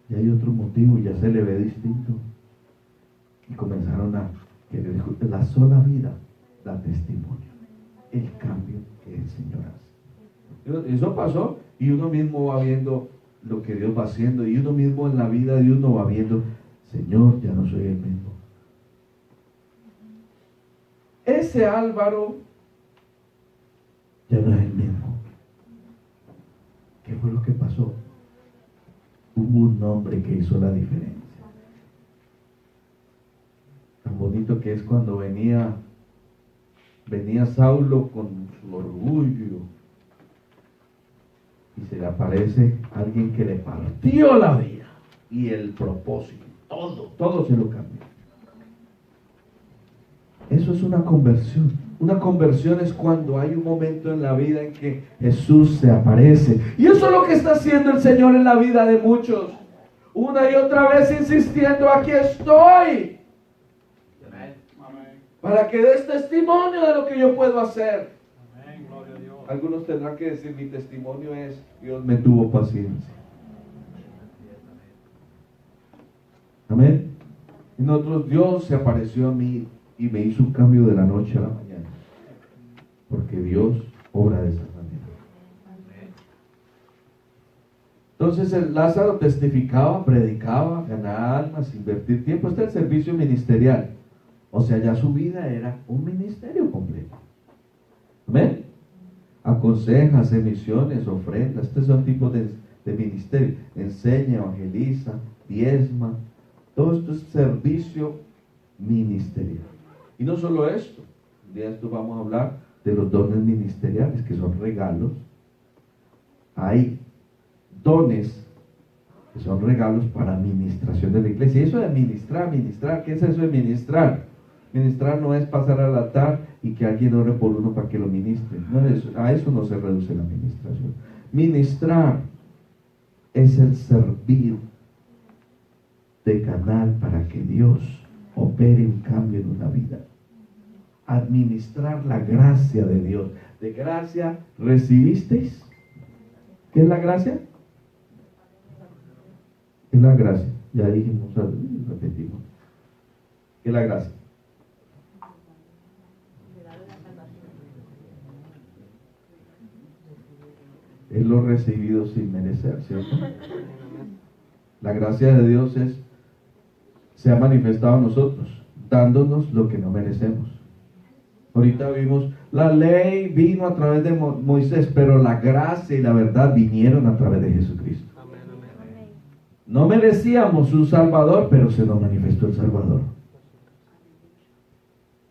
y hay otro motivo y ya se le ve distinto. Y comenzaron que la sola vida da testimonio, el cambio que el Señor hace. Eso pasó y uno mismo va viendo lo que Dios va haciendo y uno mismo en la vida de uno va viendo, Señor, ya no soy el mismo. Ese Álvaro ya no es el mismo. ¿Qué fue lo que pasó? Hubo un hombre que hizo la diferencia. Tan bonito que es cuando venía Saulo con su orgullo y se le aparece alguien que le partió la vida y el propósito, todo se lo cambió. Eso es una conversión. Una conversión es cuando hay un momento en la vida en que Jesús se aparece. Y eso es lo que está haciendo el Señor en la vida de muchos. Una y otra vez insistiendo, aquí estoy. Para que des testimonio de lo que yo puedo hacer. Amén, gloria a Dios. Algunos tendrán que decir, mi testimonio es, Dios me tuvo paciencia. Amén. Y nosotros, Dios se apareció a mí y me hizo un cambio de la noche a la mañana. Porque Dios obra de esa manera. Entonces el Lázaro testificaba, predicaba, ganaba almas, invertir tiempo. Este es el servicio ministerial. O sea, ya su vida era un ministerio completo. ¿Amén? Aconseja, hace misiones, ofrendas. Estos son tipos de ministerio. Enseña, evangeliza, diezma. Todo esto es servicio ministerial. Y no solo esto. De esto vamos a hablar de los dones ministeriales, que son regalos. Hay dones que son regalos para administración de la iglesia. Y eso de ministrar, ¿qué es eso de ministrar? Ministrar no es pasar al altar y que alguien ore por uno para que lo ministre. No es eso, a eso no se reduce la administración. Ministrar es el servir de canal para que Dios opere un cambio en una vida. Administrar la gracia de Dios. De gracia recibisteis. ¿Qué es la gracia? ¿Qué es la gracia? Ya dijimos, repetimos. ¿Qué es la gracia? Es lo recibido sin merecer, ¿cierto? La gracia de Dios se ha manifestado a nosotros, dándonos lo que no merecemos. Ahorita vimos, la ley vino a través de Moisés, pero la gracia y la verdad vinieron a través de Jesucristo. No merecíamos un Salvador, pero se nos manifestó el Salvador.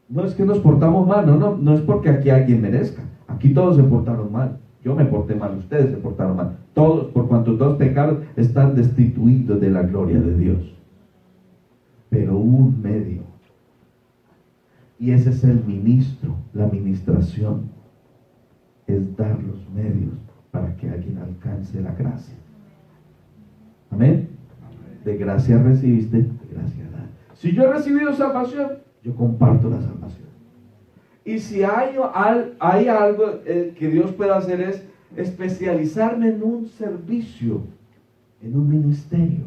No es que nos portamos mal, no es porque aquí alguien merezca. Aquí todos se portaron mal. Yo me porté mal, ustedes se portaron mal. Todos, por cuanto todos pecaron, están destituidos de la gloria de Dios. Pero hubo un medio. Y ese es el ministro, la administración. Es dar los medios para que alguien alcance la gracia. Amén. De gracia recibiste, de gracia da. Si yo he recibido salvación, yo comparto la salvación. Y si hay algo que Dios puede hacer es especializarme en un servicio, en un ministerio.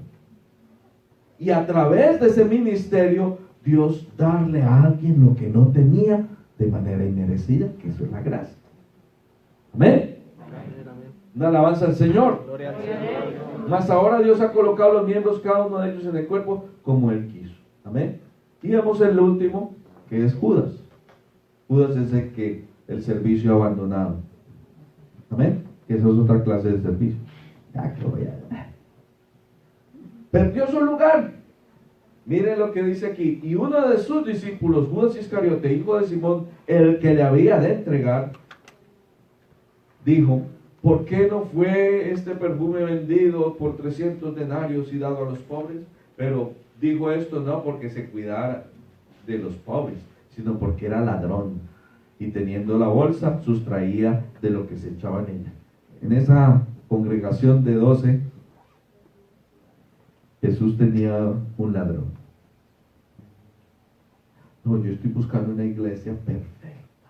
Y a través de ese ministerio, Dios darle a alguien lo que no tenía de manera inmerecida, que eso es la gracia. Amén. Una alabanza al Señor. Gloria al Señor. Mas ahora Dios ha colocado los miembros, cada uno de ellos en el cuerpo, como Él quiso. Amén. Y vemos el último, que es Judas. Judas es el que el servicio ha abandonado. Amén. Que eso es otra clase de servicio. Ya que voy a... Perdió su lugar. Miren lo que dice aquí. Y uno de sus discípulos, Judas Iscariote, hijo de Simón, el que le había de entregar, dijo: ¿por qué no fue este perfume vendido por 300 denarios y dado a los pobres? Pero dijo esto no porque se cuidara de los pobres, sino porque era ladrón. Y teniendo la bolsa, sustraía de lo que se echaba en ella. En esa congregación de 12, Jesús tenía un ladrón. No, yo estoy buscando una iglesia perfecta.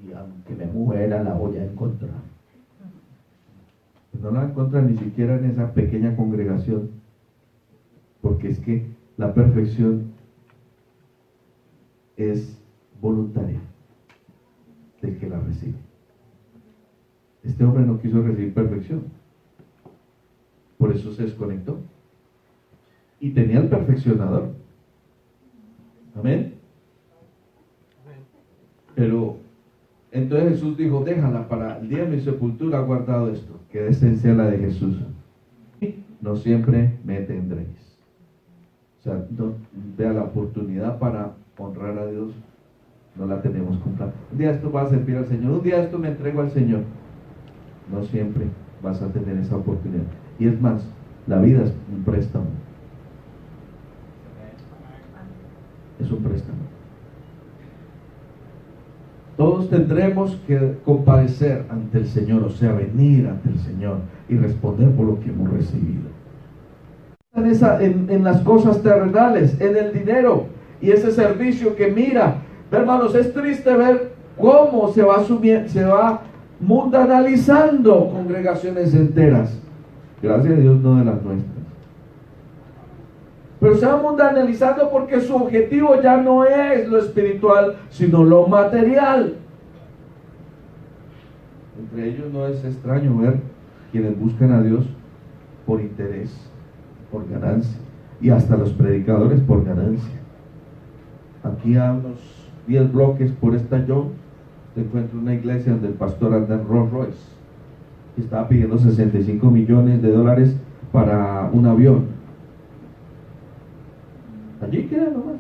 Y aunque me muera, la voy a encontrar. No la encuentra ni siquiera en esa pequeña congregación, porque es que la perfección es voluntaria del que la recibe. Este hombre no quiso recibir perfección, por eso se desconectó, y tenía el perfeccionador. Amén. Pero entonces Jesús dijo: déjala, para el día de mi sepultura he guardado esto. Qué esencia la de Jesús. No siempre me tendréis. O sea, no, vea, la oportunidad para honrar a Dios no la tenemos comprada. Un día esto va a servir al Señor, un día esto me entrego al Señor. No siempre vas a tener esa oportunidad. Y es más, la vida es un préstamo. Es un préstamo. Todos tendremos que comparecer ante el Señor, o sea, venir ante el Señor y responder por lo que hemos recibido. En las cosas terrenales, en el dinero y ese servicio que mira. Hermanos, es triste ver cómo se va mundanalizando congregaciones enteras. Gracias a Dios, no de las nuestras. Pero se va mundanalizando porque su objetivo ya no es lo espiritual, sino lo material. Entre ellos no es extraño ver quienes buscan a Dios por interés, por ganancia, y hasta los predicadores por ganancia. Aquí a unos 10 bloques por esta John se encuentra una iglesia donde el pastor anda en Rolls Royce y estaba pidiendo $65 millones para un avión. Allí queda nomás.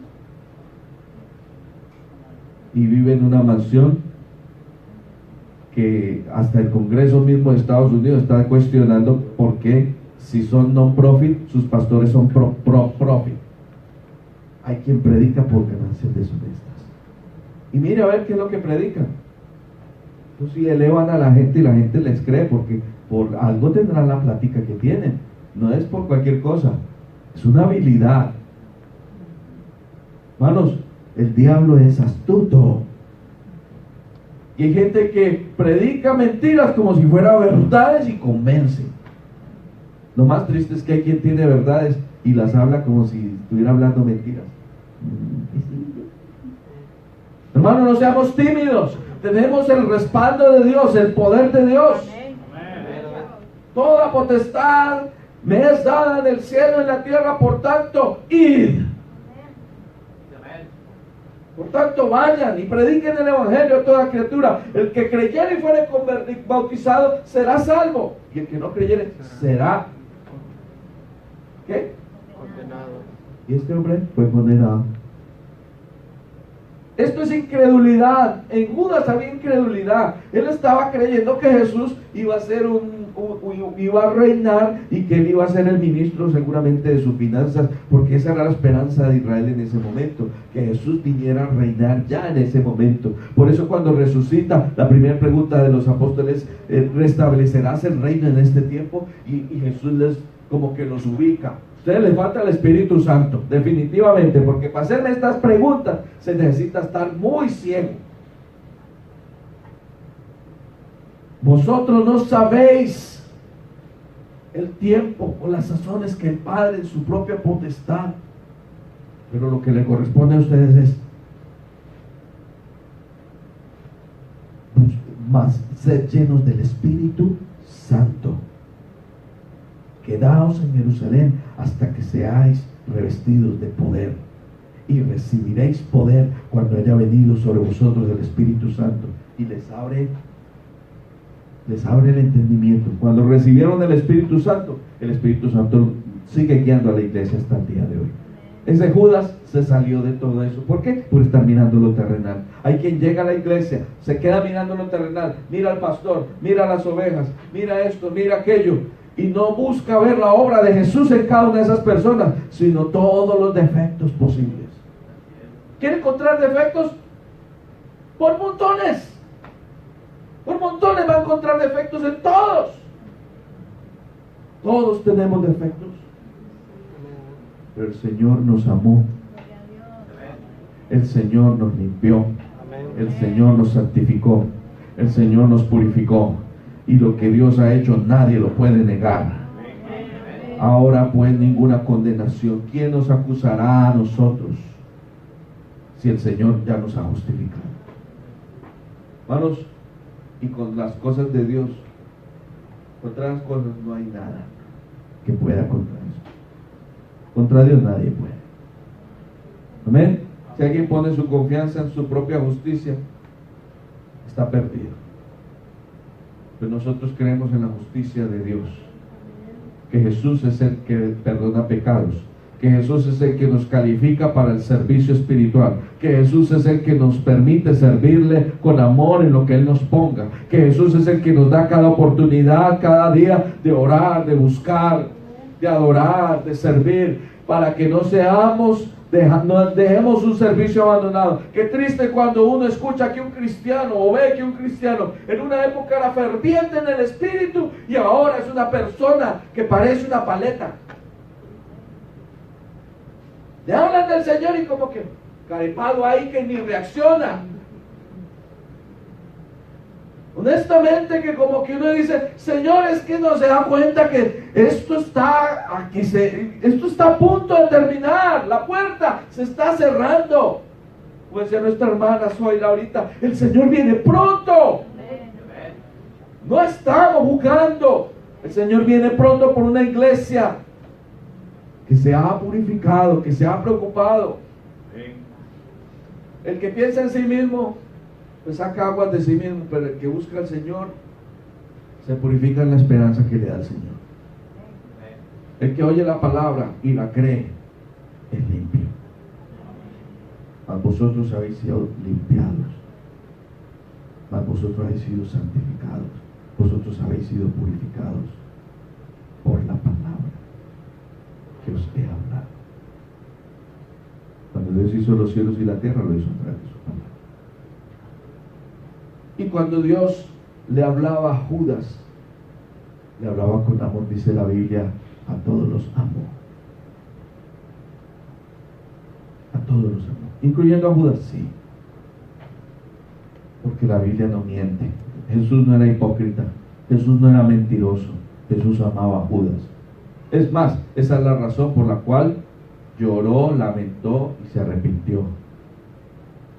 Y vive en una mansión que hasta el Congreso mismo de Estados Unidos está cuestionando por qué, si son non-profit, sus pastores son pro-profit. Hay quien predica por ganancias deshonestas. Y mire a ver qué es lo que predican. Pues si elevan a la gente y la gente les cree, porque por algo tendrán la plática que tienen. No es por cualquier cosa, es una habilidad. Hermanos, el diablo es astuto. Y hay gente que predica mentiras como si fueran verdades y convence. Lo más triste es que hay quien tiene verdades y las habla como si estuviera hablando mentiras. Hermanos, no seamos tímidos. Tenemos el respaldo de Dios, el poder de Dios. Toda potestad me es dada en el cielo y en la tierra, por tanto, id. Por tanto, vayan y prediquen el evangelio a toda criatura. El que creyere y fuere bautizado será salvo, y el que no creyere será ¿qué? Condenado. Y este hombre fue condenado. Esto es incredulidad. En Judas había incredulidad. Él estaba creyendo que Jesús iba a ser iba a reinar, y que él iba a ser el ministro seguramente de sus finanzas, porque esa era la esperanza de Israel en ese momento, que Jesús viniera a reinar ya en ese momento. Por eso cuando resucita, la primera pregunta de los apóstoles, ¿restablecerás el reino en este tiempo? Y Jesús les como que los ubica. A ustedes les falta el Espíritu Santo, definitivamente, porque para hacerme estas preguntas se necesita estar muy ciego. Vosotros no sabéis el tiempo o las sazones que el Padre en su propia potestad, pero lo que le corresponde a ustedes es más ser llenos del Espíritu Santo. Quedaos en Jerusalén hasta que seáis revestidos de poder, y recibiréis poder cuando haya venido sobre vosotros el Espíritu Santo. Y les abre el entendimiento. Cuando recibieron el Espíritu Santo sigue guiando a la iglesia hasta el día de hoy. Ese Judas se salió de todo eso. ¿Por qué? Por estar mirando lo terrenal. Hay quien llega a la iglesia, se queda mirando lo terrenal, mira al pastor, mira las ovejas, mira esto, mira aquello, y no busca ver la obra de Jesús en cada una de esas personas, sino todos los defectos posibles. ¿Quiere encontrar defectos? Por montones. Por montones va a encontrar defectos en todos. Todos tenemos defectos. Pero el Señor nos amó. El Señor nos limpió. El Señor nos santificó. El Señor nos purificó. Y lo que Dios ha hecho nadie lo puede negar. Ahora pues ninguna condenación. ¿Quién nos acusará a nosotros si el Señor ya nos ha justificado? Hermanos, y con las cosas de Dios, contra las cosas no hay nada que pueda contra eso. Contra Dios nadie puede. Amén. Si alguien pone su confianza en su propia justicia, está perdido. Pero nosotros creemos en la justicia de Dios, que Jesús es el que perdona pecados, que Jesús es el que nos califica para el servicio espiritual, que Jesús es el que nos permite servirle con amor en lo que Él nos ponga, que Jesús es el que nos da cada oportunidad, cada día, de orar, de buscar, de adorar, de servir, para que no seamos, no dejemos un servicio abandonado. Qué triste cuando uno escucha que un cristiano o ve que un cristiano en una época era ferviente en el espíritu y ahora es una persona que parece una paleta. Le hablan del Señor y como que carepado ahí que ni reacciona. Honestamente que como que uno dice, Señor, es que no se da cuenta que esto está a punto de terminar, la puerta se está cerrando. Puede ser nuestra hermana Zoila ahorita, el Señor viene pronto. No estamos jugando, el Señor viene pronto por una iglesia que se ha purificado, que se ha preocupado. El que piensa en sí mismo, pues saca aguas de sí mismo, pero el que busca al Señor se purifica en la esperanza que le da el Señor. El que oye la palabra y la cree es limpio. Mas vosotros habéis sido limpiados, mas vosotros habéis sido santificados, vosotros habéis sido purificados por la palabra que os he hablado. Cuando Dios hizo los cielos y la tierra, lo hizo a través de su palabra. Y cuando Dios le hablaba a Judas, le hablaba con amor, dice la Biblia, a todos los amó. A todos los amó. Incluyendo a Judas, sí. Porque la Biblia no miente. Jesús no era hipócrita. Jesús no era mentiroso. Jesús amaba a Judas. Es más, esa es la razón por la cual lloró, lamentó y se arrepintió.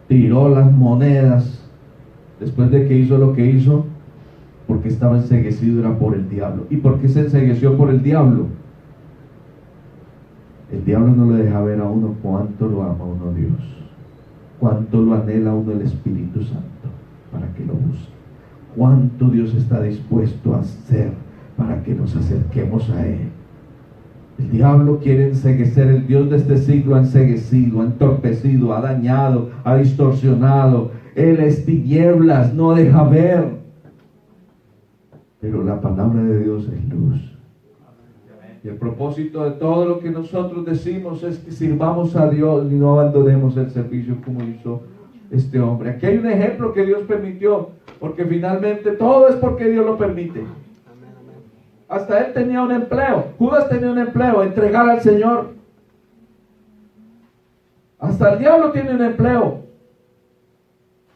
Tiró las monedas después de que hizo lo que hizo, porque estaba enceguecido, era por el diablo. ¿Y por qué se encegueció por el diablo? El diablo no le deja ver a uno cuánto lo ama uno Dios, cuánto lo anhela uno el Espíritu Santo para que lo busque, cuánto Dios está dispuesto a hacer para que nos acerquemos a Él. El diablo quiere enceguecer. El Dios de este siglo ha enceguecido, ha entorpecido, ha dañado, ha distorsionado. Él es tinieblas, no deja ver. Pero la palabra de Dios es luz. Y el propósito de todo lo que nosotros decimos es que sirvamos a Dios y no abandonemos el servicio como hizo este hombre. Aquí hay un ejemplo que Dios permitió, porque finalmente todo es porque Dios lo permite. Hasta él tenía un empleo. Judas tenía un empleo, entregar al Señor. Hasta el diablo tiene un empleo.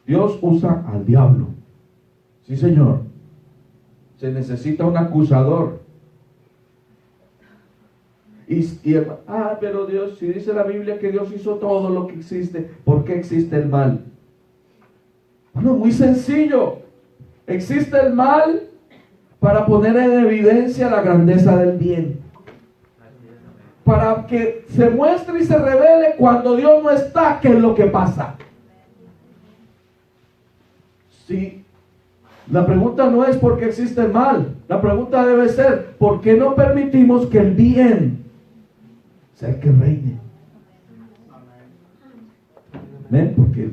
Dios usa al diablo. Sí, Señor. Se necesita un acusador. Pero Dios, si dice la Biblia que Dios hizo todo lo que existe, ¿por qué existe el mal? Bueno, muy sencillo. Existe el mal para poner en evidencia la grandeza del bien. Para que se muestre y se revele cuando Dios no está, qué es lo que pasa. Sí. La pregunta no es por qué existe el mal. La pregunta debe ser, ¿por qué no permitimos que el bien sea el que reine? ¿Ven? Porque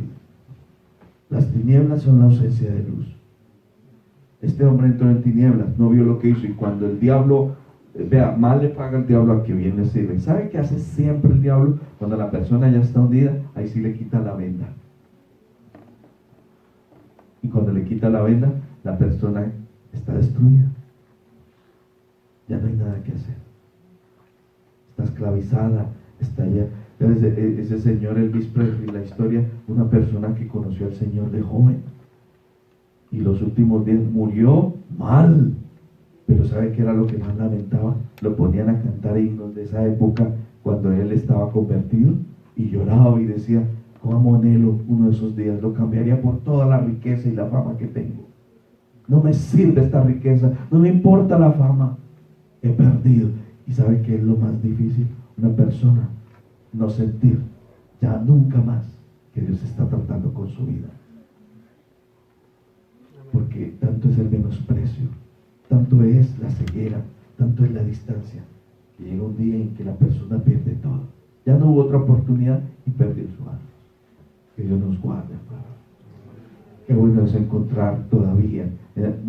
las tinieblas son la ausencia de luz. Este hombre entró en tinieblas, no vio lo que hizo, y cuando el diablo Vea, mal le paga el diablo a que bien le sirve. ¿Sabe qué hace siempre el diablo? Cuando la persona ya está hundida, ahí sí le quita la venda. Y cuando le quita la venda, la persona está destruida. Ya no hay nada que hacer. Está esclavizada, está ya. Ese señor Elvis Presley, la historia, una persona que conoció al Señor de joven y los últimos días murió mal, pero ¿sabe qué era lo que más lamentaba? Lo ponían a cantar himnos de esa época cuando él estaba convertido y lloraba y decía: cómo anhelo uno de esos días, lo cambiaría por toda la riqueza y la fama que tengo. No me sirve esta riqueza, no me importa la fama, he perdido. ¿Y sabe qué es lo más difícil? Una persona no sentir ya nunca más que Dios está tratando con su vida, porque tanto es el menosprecio, tanto es la ceguera, tanto es la distancia, que llega un día en que la persona pierde todo. Ya no hubo otra oportunidad y perdió su alma. Que Dios nos guarde. Qué bueno es encontrar todavía,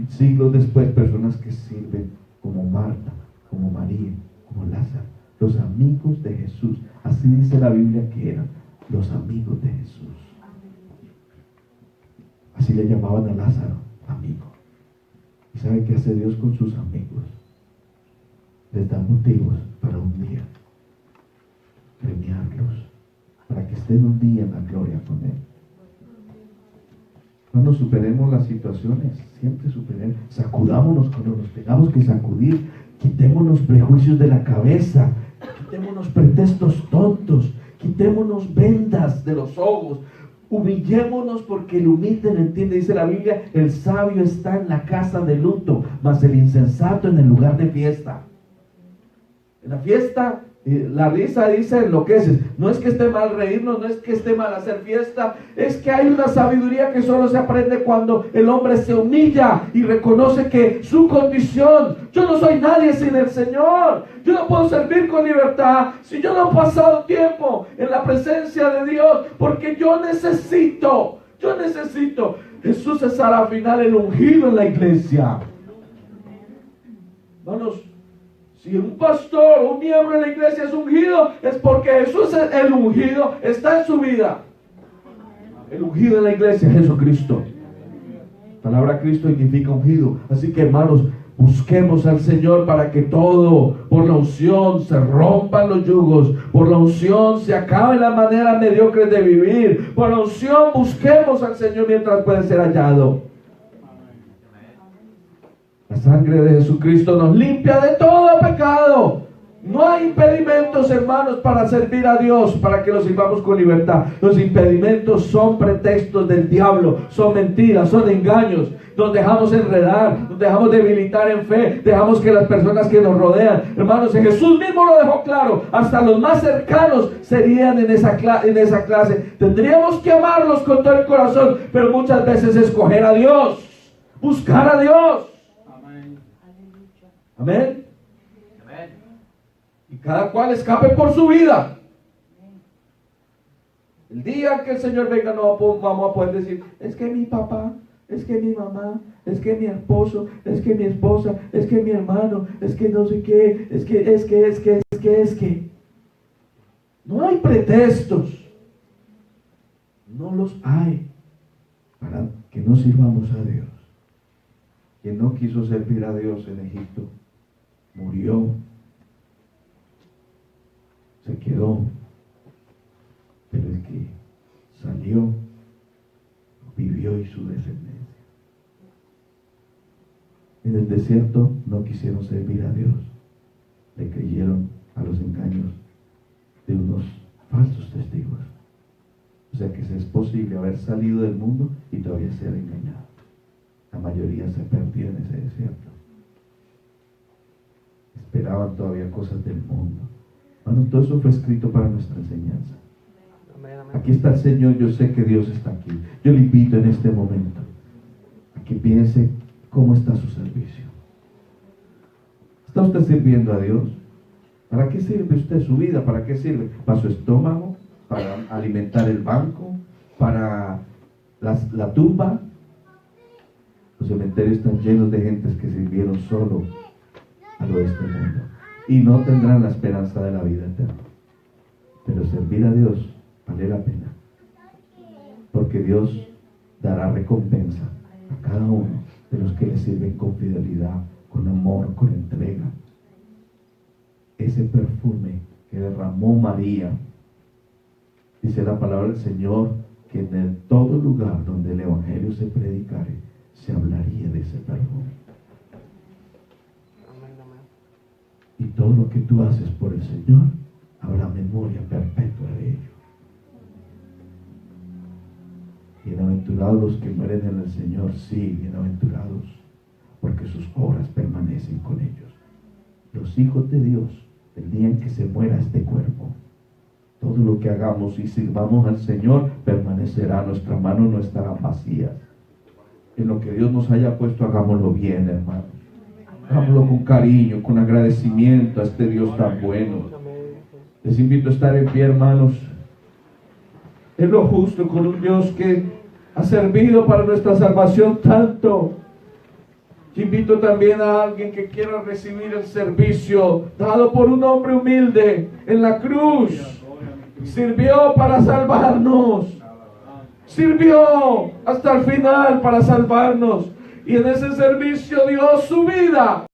siglos después, personas que sirven como Marta, como María, como Lázaro, los amigos de Jesús. Así dice la Biblia que eran los amigos de Jesús. Así le llamaban a Lázaro, amigo. ¿Y sabe qué hace Dios con sus amigos? Les da motivos para un día premiarlos, para que estén un día en la gloria con Él. Cuando superemos las situaciones, siempre superemos, sacudámonos cuando nos tengamos que sacudir, quitémonos prejuicios de la cabeza, quitémonos pretextos tontos, quitémonos vendas de los ojos, humillémonos, porque el humilde no entiende. Dice la Biblia: el sabio está en la casa de luto, mas el insensato en el lugar de fiesta. En la fiesta, la risa dice enloqueces. No es que esté mal reírnos, no es que esté mal hacer fiesta, es que hay una sabiduría que solo se aprende cuando el hombre se humilla y reconoce que su condición: yo no soy nadie sin el Señor, yo no puedo servir con libertad si yo no he pasado tiempo en la presencia de Dios, porque yo necesito. Jesús es al final el ungido en la iglesia. Hermanos, si un pastor, un miembro de la iglesia es ungido, es porque Jesús es el ungido, está en su vida. El ungido en la iglesia es Jesucristo. La palabra Cristo significa ungido. Así que, hermanos, busquemos al Señor para que todo, por la unción, se rompan los yugos. Por la unción se acabe la manera mediocre de vivir. Por la unción busquemos al Señor mientras puede ser hallado. La sangre de Jesucristo nos limpia de todo pecado. No hay impedimentos, hermanos, para servir a Dios, para que lo sirvamos con libertad. Los impedimentos son pretextos del diablo, son mentiras, son engaños. Nos dejamos enredar, nos dejamos debilitar en fe, dejamos que las personas que nos rodean, hermanos, Jesús mismo lo dejó claro, hasta los más cercanos serían en esa clase. Tendríamos que amarlos con todo el corazón, pero muchas veces escoger a Dios, buscar a Dios. Amén. Y cada cual escape por su vida. El día que el Señor venga, no vamos a poder decir: es que mi papá, es que mi mamá, es que mi esposo, es que mi esposa, es que mi hermano, es que no sé qué, es que. No hay pretextos. No los hay para que no sirvamos a Dios. Quien no quiso servir a Dios en Egipto murió, se quedó, pero el que salió vivió y su descendencia. En el desierto no quisieron servir a Dios, le creyeron a los engaños de unos falsos testigos. O sea que es posible haber salido del mundo y todavía ser engañado. La mayoría se perdió en ese desierto. Esperaban todavía cosas del mundo. Bueno, todo eso fue escrito para nuestra enseñanza. Aquí está el Señor, yo sé que Dios está aquí. Yo le invito en este momento a que piense cómo está su servicio. ¿Está usted sirviendo a Dios? ¿Para qué sirve usted su vida? ¿Para qué sirve? ¿Para su estómago? ¿Para alimentar el banco? ¿Para la tumba? Los cementerios están llenos de gentes que sirvieron solo a lo de este mundo. y no tendrán la esperanza de la vida eterna. Pero servir a Dios vale la pena, porque Dios dará recompensa a cada uno de los que le sirven con fidelidad, con amor, con entrega. Ese perfume que derramó María, dice la palabra del Señor, que en todo lugar donde el Evangelio se predicare, se hablaría de ese perfume. Y todo lo que tú haces por el Señor, habrá memoria perpetua de ello. Bienaventurados los que mueren en el Señor, sí, bienaventurados, porque sus obras permanecen con ellos. Los hijos de Dios, el día en que se muera este cuerpo, todo lo que hagamos y sirvamos al Señor permanecerá, nuestras manos no estarán vacías. En lo que Dios nos haya puesto, hagámoslo bien, hermanos. Hagámoslo con cariño, con agradecimiento a este Dios tan bueno. Les invito a estar en pie, hermanos. Es lo justo con un Dios que ha servido para nuestra salvación tanto. Yo invito también a alguien que quiera recibir el servicio dado por un hombre humilde en la cruz. Sirvió para salvarnos. Sirvió hasta el final para salvarnos. Y en ese servicio dio su vida.